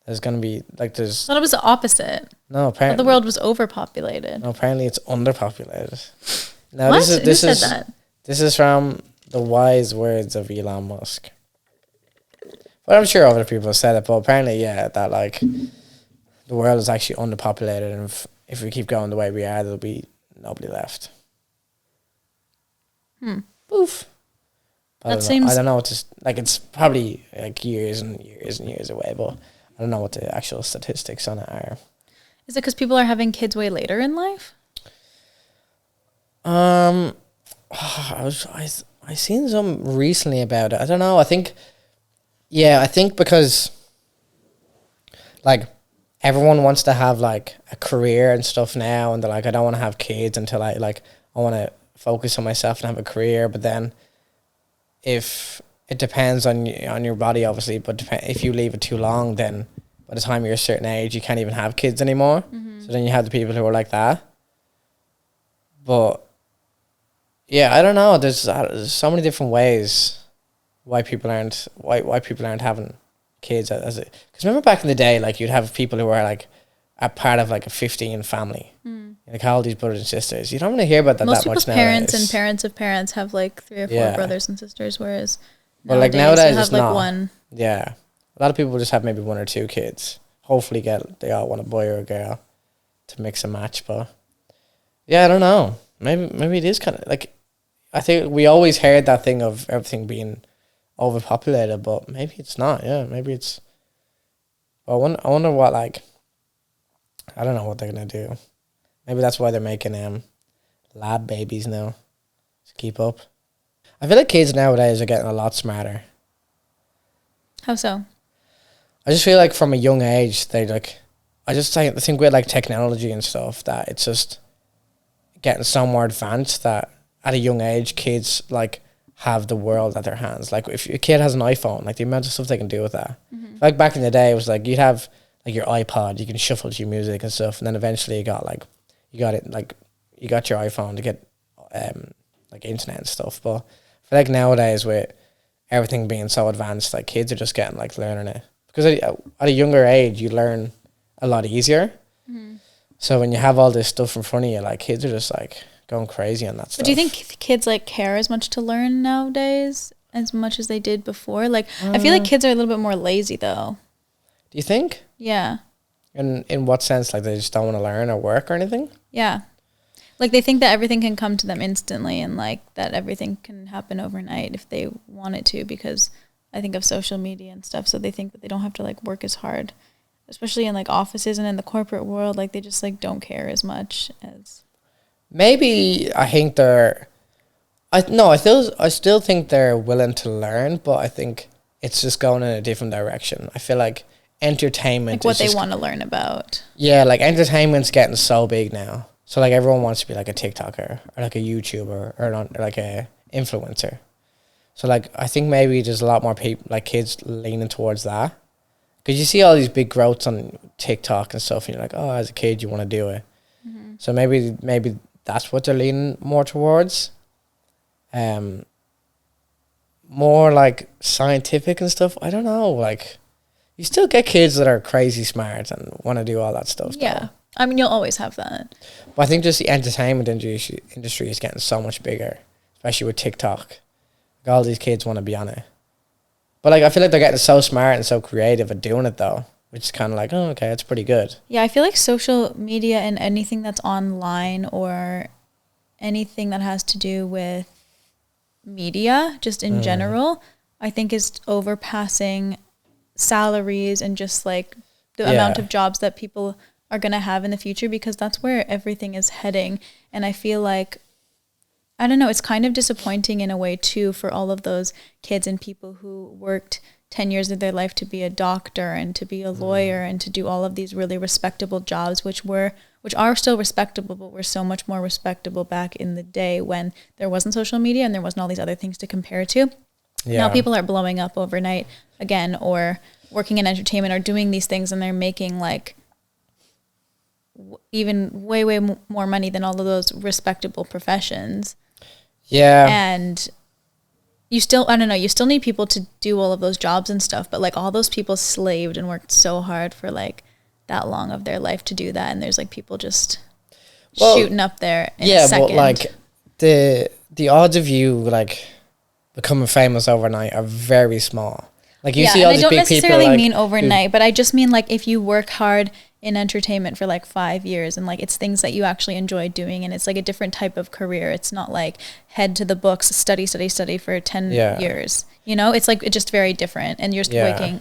There's gonna be there's. I thought it was the opposite. No, apparently the world was overpopulated. No, apparently it's underpopulated. Now what? Who said that? This is from the wise words of Elon Musk. But I'm sure other people have said it. But apparently, yeah, that the world is actually underpopulated, and if we keep going the way we are, there'll be nobody left. Oof. I don't know what it's probably years and years and years away, but I don't know what the actual statistics on it are. Is it because people are having kids way later in life? I seen some recently about it. I don't know. I think because everyone wants to have a career and stuff now, and they're I don't want to have kids until I want to focus on myself and have a career. But then, if it depends on your body, obviously, but if you leave it too long, then by the time you're a certain age, you can't even have kids anymore. Mm-hmm. So then you have the people who are like that. But yeah, I don't know. There's so many different ways why people aren't having kids because remember back in the day, you'd have people who were a part of a 15 family, all these brothers and sisters. You don't really hear about that much nowadays. Most people's parents and parents of parents have 3 or 4 brothers and sisters, whereas nowadays you have it's not. one. Yeah, a lot of people just have maybe 1 or 2 kids. Hopefully, they all want a boy or a girl to mix and match. But yeah, I don't know. Maybe it is kind of I think we always heard that thing of everything being overpopulated, but maybe it's not. Yeah, maybe it's. Well, I wonder what I don't know what they're gonna do. Maybe that's why they're making lab babies now to keep up. I feel like kids nowadays are getting a lot smarter. How so? I just feel from a young age they I think with technology and stuff that it's just getting so more advanced that at a young age kids have the world at their hands. If a kid has an iPhone, the amount of stuff they can do with that. Mm-hmm. Back in the day, it was you'd have your iPod, you can shuffle to your music and stuff, and then eventually you got your iPhone to get internet and stuff. But I feel nowadays with everything being so advanced, kids are just getting learning it because at a younger age you learn a lot easier. Mm-hmm. So when you have all this stuff in front of you, kids are just going crazy on that stuff. But do you think kids care as much to learn nowadays as much as they did before? I feel like kids are a little bit more lazy though. Do you think? Yeah. In what sense? They just don't want to learn or work or anything? Yeah. They think that everything can come to them instantly and that everything can happen overnight if they want it to, because I think of social media and stuff. So they think that they don't have to work as hard, especially in offices and in the corporate world. They just don't care as much as. Maybe I think I still think they're willing to learn, but I think it's just going in a different direction. I feel entertainment what they want to learn about. Yeah, entertainment's getting so big now. So everyone wants to be a TikToker or a YouTuber or a influencer. So I think maybe there's a lot more people kids leaning towards that. Because you see all these big growths on TikTok and stuff, and you're as a kid you want to do it. Mm-hmm. So maybe that's what they're leaning more towards. More scientific and stuff. I don't know. You still get kids that are crazy smart and want to do all that stuff. Yeah. Though. I mean, you'll always have that. But I think just the entertainment industry is getting so much bigger, especially with TikTok. All these kids want to be on it. But I feel they're getting so smart and so creative at doing it though, which is kind of oh, okay, it's pretty good. Yeah, I feel social media and anything that's online or anything that has to do with media, just in general, I think is overpassing salaries and just the amount of jobs that people are going to have in the future, because that's where everything is heading. And I feel like, I don't know, it's kind of disappointing in a way too for all of those kids and people who worked 10 years of their life to be a doctor and to be a lawyer and to do all of these really respectable jobs, which are still respectable, but were so much more respectable back in the day when there wasn't social media and there wasn't all these other things to compare to. Yeah. Now people are blowing up overnight again, or working in entertainment, or doing these things, and they're making like even way more money than all of those respectable professions. Yeah. And you still, I don't know, you still need people to do all of those jobs and stuff, but like all those people slaved and worked so hard for like that long of their life to do that, and there's like people just shooting up there in a second. But like the odds of you like becoming famous overnight are very small. Like you see all these big people. I don't necessarily mean overnight, but I just mean like if you work hard in entertainment for like 5 years and like it's things that you actually enjoy doing, and it's like a different type of career. It's not like head to the books, study for 10 years. You know, it's like it's just very different, and you're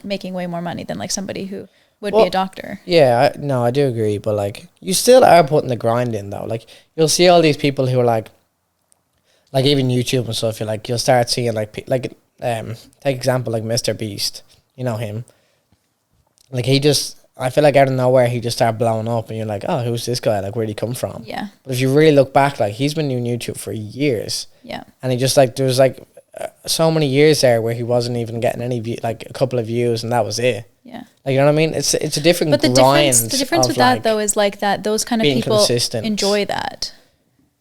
making way more money than like somebody who would be a doctor. Yeah, I do agree, but like you still are putting the grind in though. Like you'll see all these people who are like even YouTube and stuff. You'll start seeing take example like Mr. Beast. You know him. Like I feel like out of nowhere he just started blowing up, and you're like, oh, who's this guy? Like, where'd he come from? Yeah. But if you really look back, like he's been doing YouTube for years. Yeah. And he just like there was like so many years there where he wasn't even getting any like a couple of views, and that was it. Yeah. Like, you know what I mean? It's a different but grind. The difference with that though is like that those kind of people consistent. Enjoy that.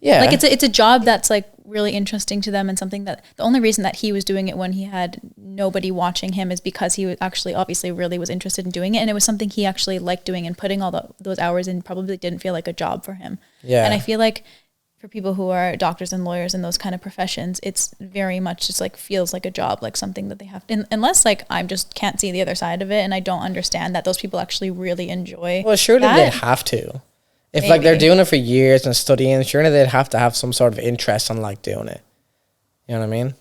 Yeah. Like it's a job that's like really interesting to them, and something that the only reason that he was doing it when he had nobody watching him is because he was actually obviously really was interested in doing it, and it was something he actually liked doing, and putting all those hours in probably didn't feel like a job for him. Yeah. And I feel like for people who are doctors and lawyers and those kind of professions, it's very much just like feels like a job, like something that they have to, unless like I just can't see the other side of it, and I don't understand that those people actually really enjoy. Well, surely they'd have to. If Maybe. Like they're doing it for years and studying, surely they'd have to have some sort of interest in like doing it. You know what I mean?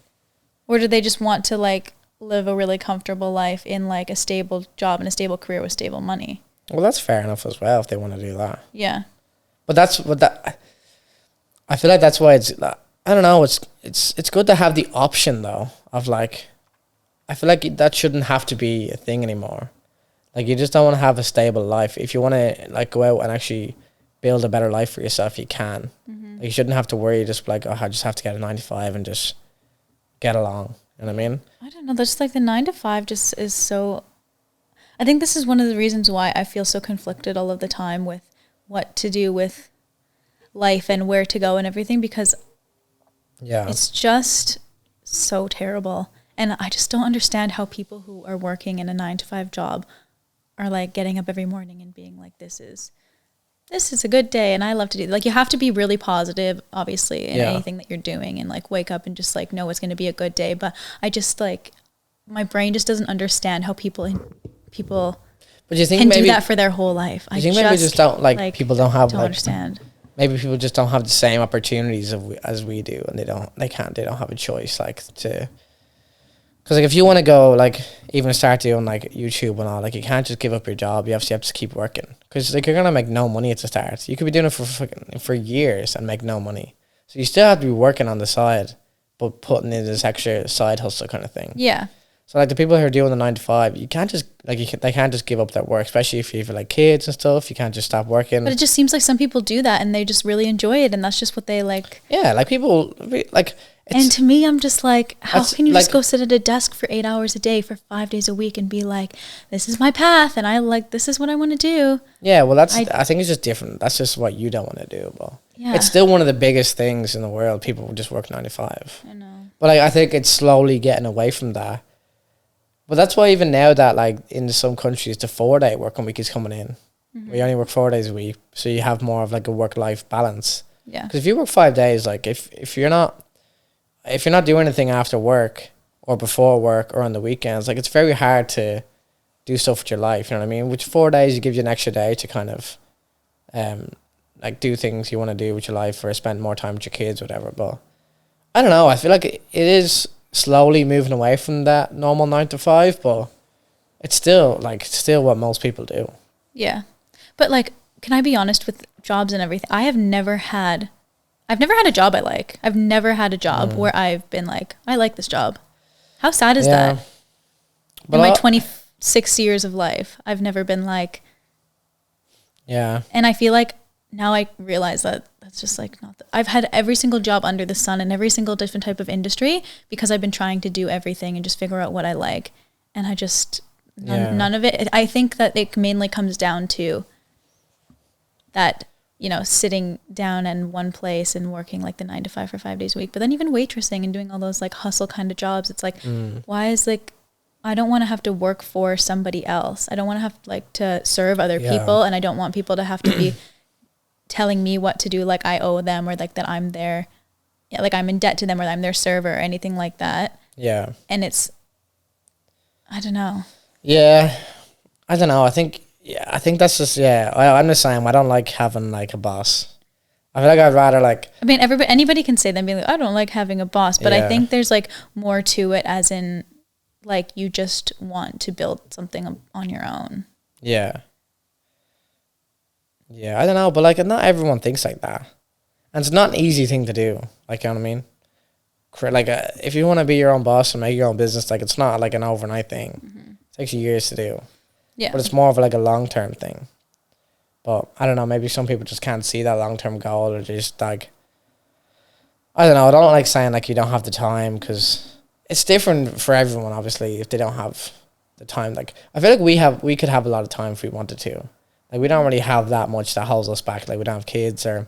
Or do they just want to like live a really comfortable life in like a stable job and a stable career with stable money? Well, that's fair enough as well if they want to do that. Yeah. But that's what that. I feel like that's why it's. I don't know. It's good to have the option though of like. I feel like that shouldn't have to be a thing anymore. Like you just don't want to have a stable life. If you want to like go out and actually build a better life for yourself, you can. Mm-hmm. Like you shouldn't have to worry just like, oh, I just have to get a 9 to 5 and just get along. You know what I mean? I don't know. That's like the 9 to 5 just is so. I think this is one of the reasons why I feel so conflicted all of the time with what to do with life and where to go and everything, because it's just so terrible. And I just don't understand how people who are working in a 9 to 5 job are like getting up every morning and being like, this is a good day and I love to do, like, you have to be really positive obviously in anything that you're doing, and like wake up and just like know it's going to be a good day. But I just like, my brain just doesn't understand how people but you think can maybe do that for their whole life. I think maybe just don't like people don't have don't like, understand. Maybe people just don't have the same opportunities as we do, and they don't have a choice like to. Because like if you want to go like even start doing like YouTube and all, like you can't just give up your job. You obviously have to keep working, because like you're gonna make no money at the start. You could be doing it for years and make no money. So you still have to be working on the side, but putting in this extra side hustle kind of thing. Yeah. So like the people who are doing the 9 to 5, you can't just like they can't just give up their work, especially if you have like kids and stuff. You can't just stop working. But it just seems like some people do that and they just really enjoy it, and that's just what they like. Yeah, like people like. And to me, I'm just like, how can you like, just go sit at a desk for 8 hours a day for 5 days a week and be like, this is my path and I like, this is what I want to do. Yeah, well, I think it's just different. That's just what you don't want to do. But it's still one of the biggest things in the world. People just work 9 to 5. I know. But I think it's slowly getting away from that. But that's why even now that like in some countries, the 4-day working week is coming in. Mm-hmm. We only work 4 days a week. So you have more of like a work-life balance. Yeah. Because if you work 5 days, like if you're not doing anything after work or before work or on the weekends, like it's very hard to do stuff with your life, you know what I mean? Which 4 days, you give you an extra day to kind of like do things you want to do with your life or spend more time with your kids, whatever. But I don't know, I feel like it is slowly moving away from that normal 9 to 5, but it's still what most people do. Yeah. But like can I be honest with jobs and everything? I've never had a job I like. I've never had a job where I've been like, I like this job. How sad is that? But in my 26 years of life, I've never been like, yeah. And I feel like now I realize that that's just like not. I've had every single job under the sun in every single different type of industry because I've been trying to do everything and just figure out what I like. And I just, none of it. I think that it mainly comes down to that, you know, sitting down in one place and working like the 9 to 5 for 5 days a week. But then even waitressing and doing all those like hustle kind of jobs, it's like, why is like, I don't want to have to work for somebody else. I don't want to have like to serve other people, and I don't want people to have to be telling me what to do, like I owe them, or like that I'm their, like I'm in debt to them, or I'm their server, or anything like that. Yeah. And it's, I don't know. Yeah, I don't know. I think that's just, I'm the same. I don't like having like a boss. I feel like I'd rather like. I mean, anybody can say that, being like, I don't like having a boss, but I think there's like more to it, as in, like you just want to build something on your own. Yeah. Yeah, I don't know, but like not everyone thinks like that. And it's not an easy thing to do. Like, you know what I mean? Like if you want to be your own boss and make your own business, like it's not like an overnight thing. It takes you years to do. Yeah. But it's more of like a long-term thing. But I don't know, maybe some people just can't see that long-term goal, or just like, I don't know, I don't like saying like you don't have the time, because it's different for everyone, obviously, if they don't have the time. Like, I feel like we could have a lot of time if we wanted to. Like, we don't really have that much that holds us back. Like, we don't have kids or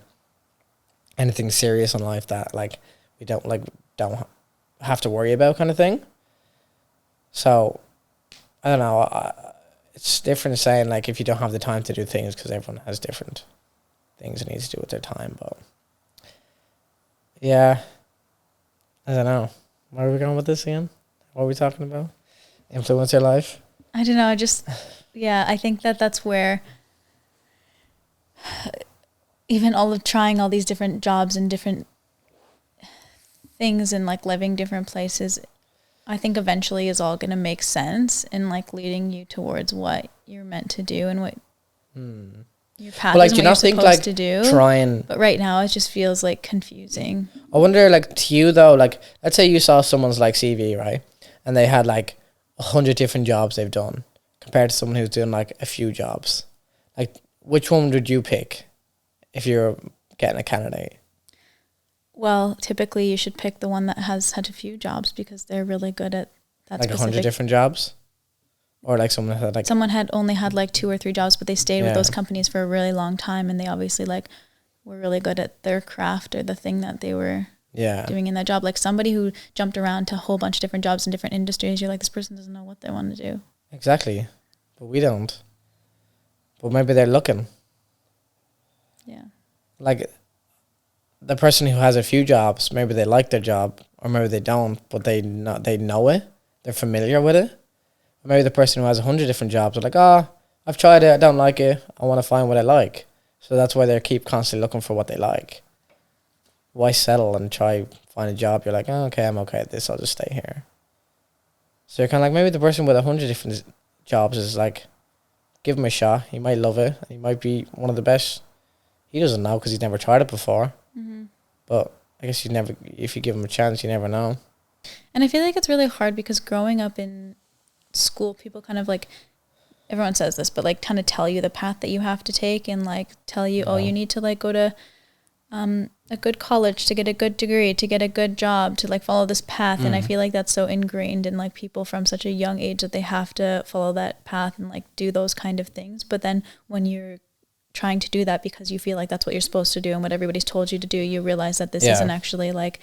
anything serious in life that, like, we don't have to worry about, kind of thing. So, I don't know. It's different saying, like, if you don't have the time to do things, because everyone has different things it needs to do with their time. But, yeah, I don't know. Where are we going with this again? What are we talking about? Influence your life? I don't know. I think that's where even all of trying all these different jobs and different things and like living different places, I think eventually is all going to make sense and like leading you towards what you're meant to do and what your path is, and what you're supposed to do. But right now it just feels like confusing. I wonder, like, to you though, like, let's say you saw someone's like CV, right? And they had like 100 different jobs they've done compared to someone who's doing like a few jobs. Like, which one would you pick if you're getting a candidate? Well, typically you should pick the one that has had a few jobs, because they're really good at that. Like 100 different jobs? Or like someone had only had like 2 or 3 jobs, but they stayed with those companies for a really long time, and they obviously like were really good at their craft or the thing that they were doing in that job. Like somebody who jumped around to a whole bunch of different jobs in different industries, you're like, this person doesn't know what they want to do. Exactly. But we don't. But maybe they're looking. Yeah. Like the person who has a few jobs, maybe they like their job, or maybe they don't, but they know it. They're familiar with it. Or maybe the person who has 100 different jobs are like, I've tried it, I don't like it, I want to find what I like. So that's why they keep constantly looking for what they like. Why settle and try find a job? You're like, okay, I'm okay at this, I'll just stay here. So you're kind of like, maybe the person with 100 different jobs is like, give him a shot. He might love it. He might be one of the best. He doesn't know because he's never tried it before. Mm-hmm. But I guess if you give him a chance, you never know. And I feel like it's really hard because growing up in school, people kind of like, everyone says this, but like kind of tell you the path that you have to take, and like tell you, you need to like go to a good college to get a good degree, to get a good job, to like follow this path. And I feel like that's so ingrained in like people from such a young age that they have to follow that path and like do those kind of things. But then when you're trying to do that because you feel like that's what you're supposed to do and what everybody's told you to do, you realize that this isn't actually like,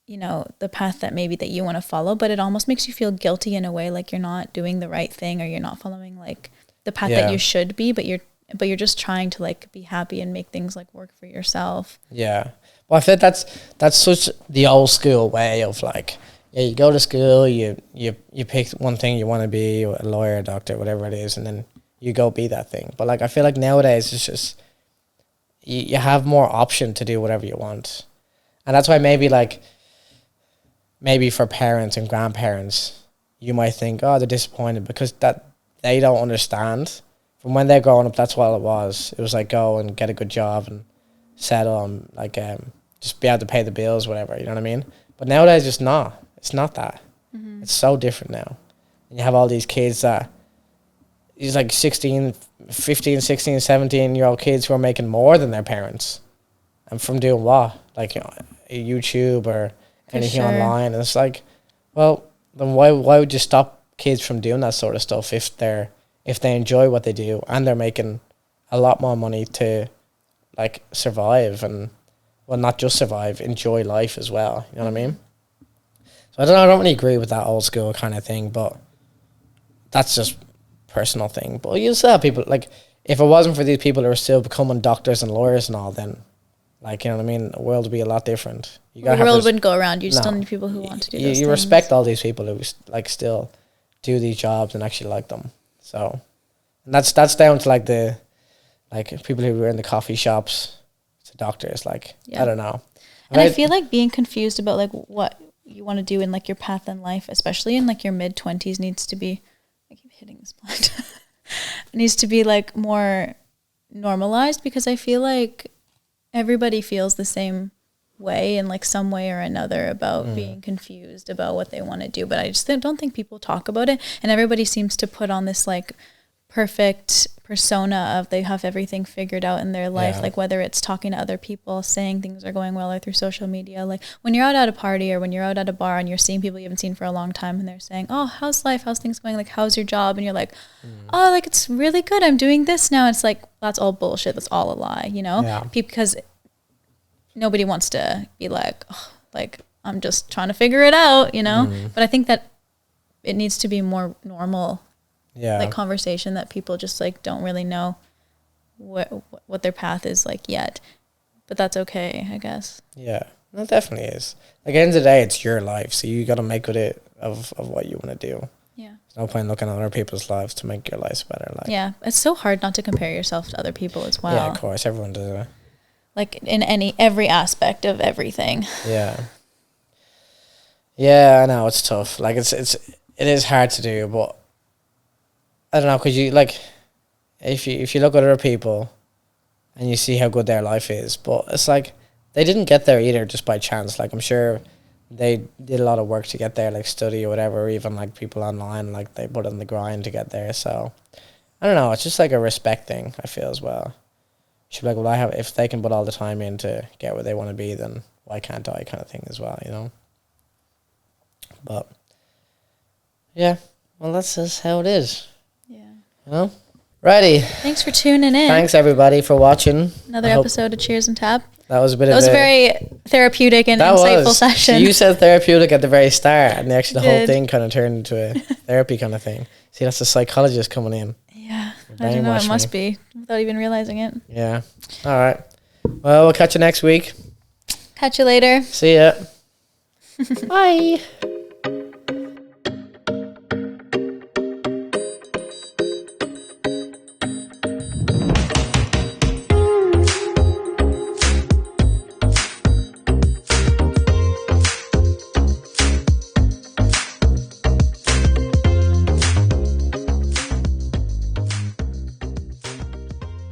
you know, the path that maybe that you want to follow. But it almost makes you feel guilty in a way, like you're not doing the right thing, or you're not following like the path that you should be, but you're just trying to like be happy and make things like work for yourself. Yeah. Well, I think that's such the old school way of like, you go to school, you pick one thing you want to be, a lawyer, a doctor, whatever it is, and then you go be that thing. But like, I feel like nowadays it's just, you have more option to do whatever you want. And that's why maybe for parents and grandparents, you might think, they're disappointed because that they don't understand from when they're growing up, that's what it was. It was like go and get a good job and settle and like just be able to pay the bills, whatever. You know what I mean? But nowadays, it's not. It's not that. Mm-hmm. It's so different now. And you have all these kids that these like 16, 15, 16, 17-year-old kids who are making more than their parents. And from doing what? Like, you know, YouTube or anything online. And it's like, well, then why would you stop kids from doing that sort of stuff if they enjoy what they do and they're making a lot more money to like survive and, well, not just survive, enjoy life as well. You know what I mean? So I don't really agree with that old school kind of thing, but that's just personal thing. But you still have people, like, if it wasn't for these people who are still becoming doctors and lawyers and all, then, like, you know what I mean, the world would be a lot different. The world wouldn't go around. You still need people who want to do those things. You respect all these people who, like, still do these jobs and actually like them. So, and that's down to, like, the, like, people who are in the coffee shops to doctors, like, I don't know. And I feel like being confused about, like, what you want to do in, like, your path in life, especially in, like, your mid-20s needs to be, I keep hitting this plant. It needs to be, like, more normalized, because I feel like everybody feels the same way in, like, some way or another about being confused about what they want to do. But I just don't think people talk about it. And everybody seems to put on this, like, perfect persona of they have everything figured out in their life, like whether it's talking to other people, saying things are going well, or through social media. Like when you're out at a party or when you're out at a bar and you're seeing people you haven't seen for a long time and they're saying, oh, how's life, how's things going, like how's your job, and you're like, oh, like it's really good, I'm doing this now. It's like, that's all bullshit, that's all a lie, you know? Because nobody wants to be like, oh, like I'm just trying to figure it out, you know? But I think that it needs to be more normal, like conversation, that people just like don't really know what their path is like yet. But that's okay, I guess. Yeah, that definitely is. Like, at the end of the day, it's your life, so you got to make with it of what you want to do. Yeah. There's no point looking at other people's lives to make your lives better. Like, yeah, it's so hard not to compare yourself to other people as well. Yeah, of course, everyone does it. Like in every aspect of everything. Yeah. Yeah, I know, it's tough. Like it is hard to do, but I don't know, because you, like, if you look at other people and you see how good their life is, but it's like they didn't get there either just by chance. Like, I'm sure they did a lot of work to get there, like study or whatever, or even like people online, like they put in the grind to get there. So I don't know, it's just like a respect thing, I feel, as well. You should be like, well, if they can put all the time in to get where they want to be, then why can't I, kind of thing as well, you know? But yeah, well, that's just how it is. You know? Righty. Thanks for tuning in. Thanks, everybody, for watching. Another episode of Cheers and Tab. That was a bit of a... That was a very therapeutic and insightful session. So you said therapeutic at the very start, and actually the whole thing kind of turned into a therapy kind of thing. See, that's the psychologist coming in. Yeah. I don't know, it must be, without even realizing it. Yeah. All right. Well, we'll catch you next week. Catch you later. See ya. Bye.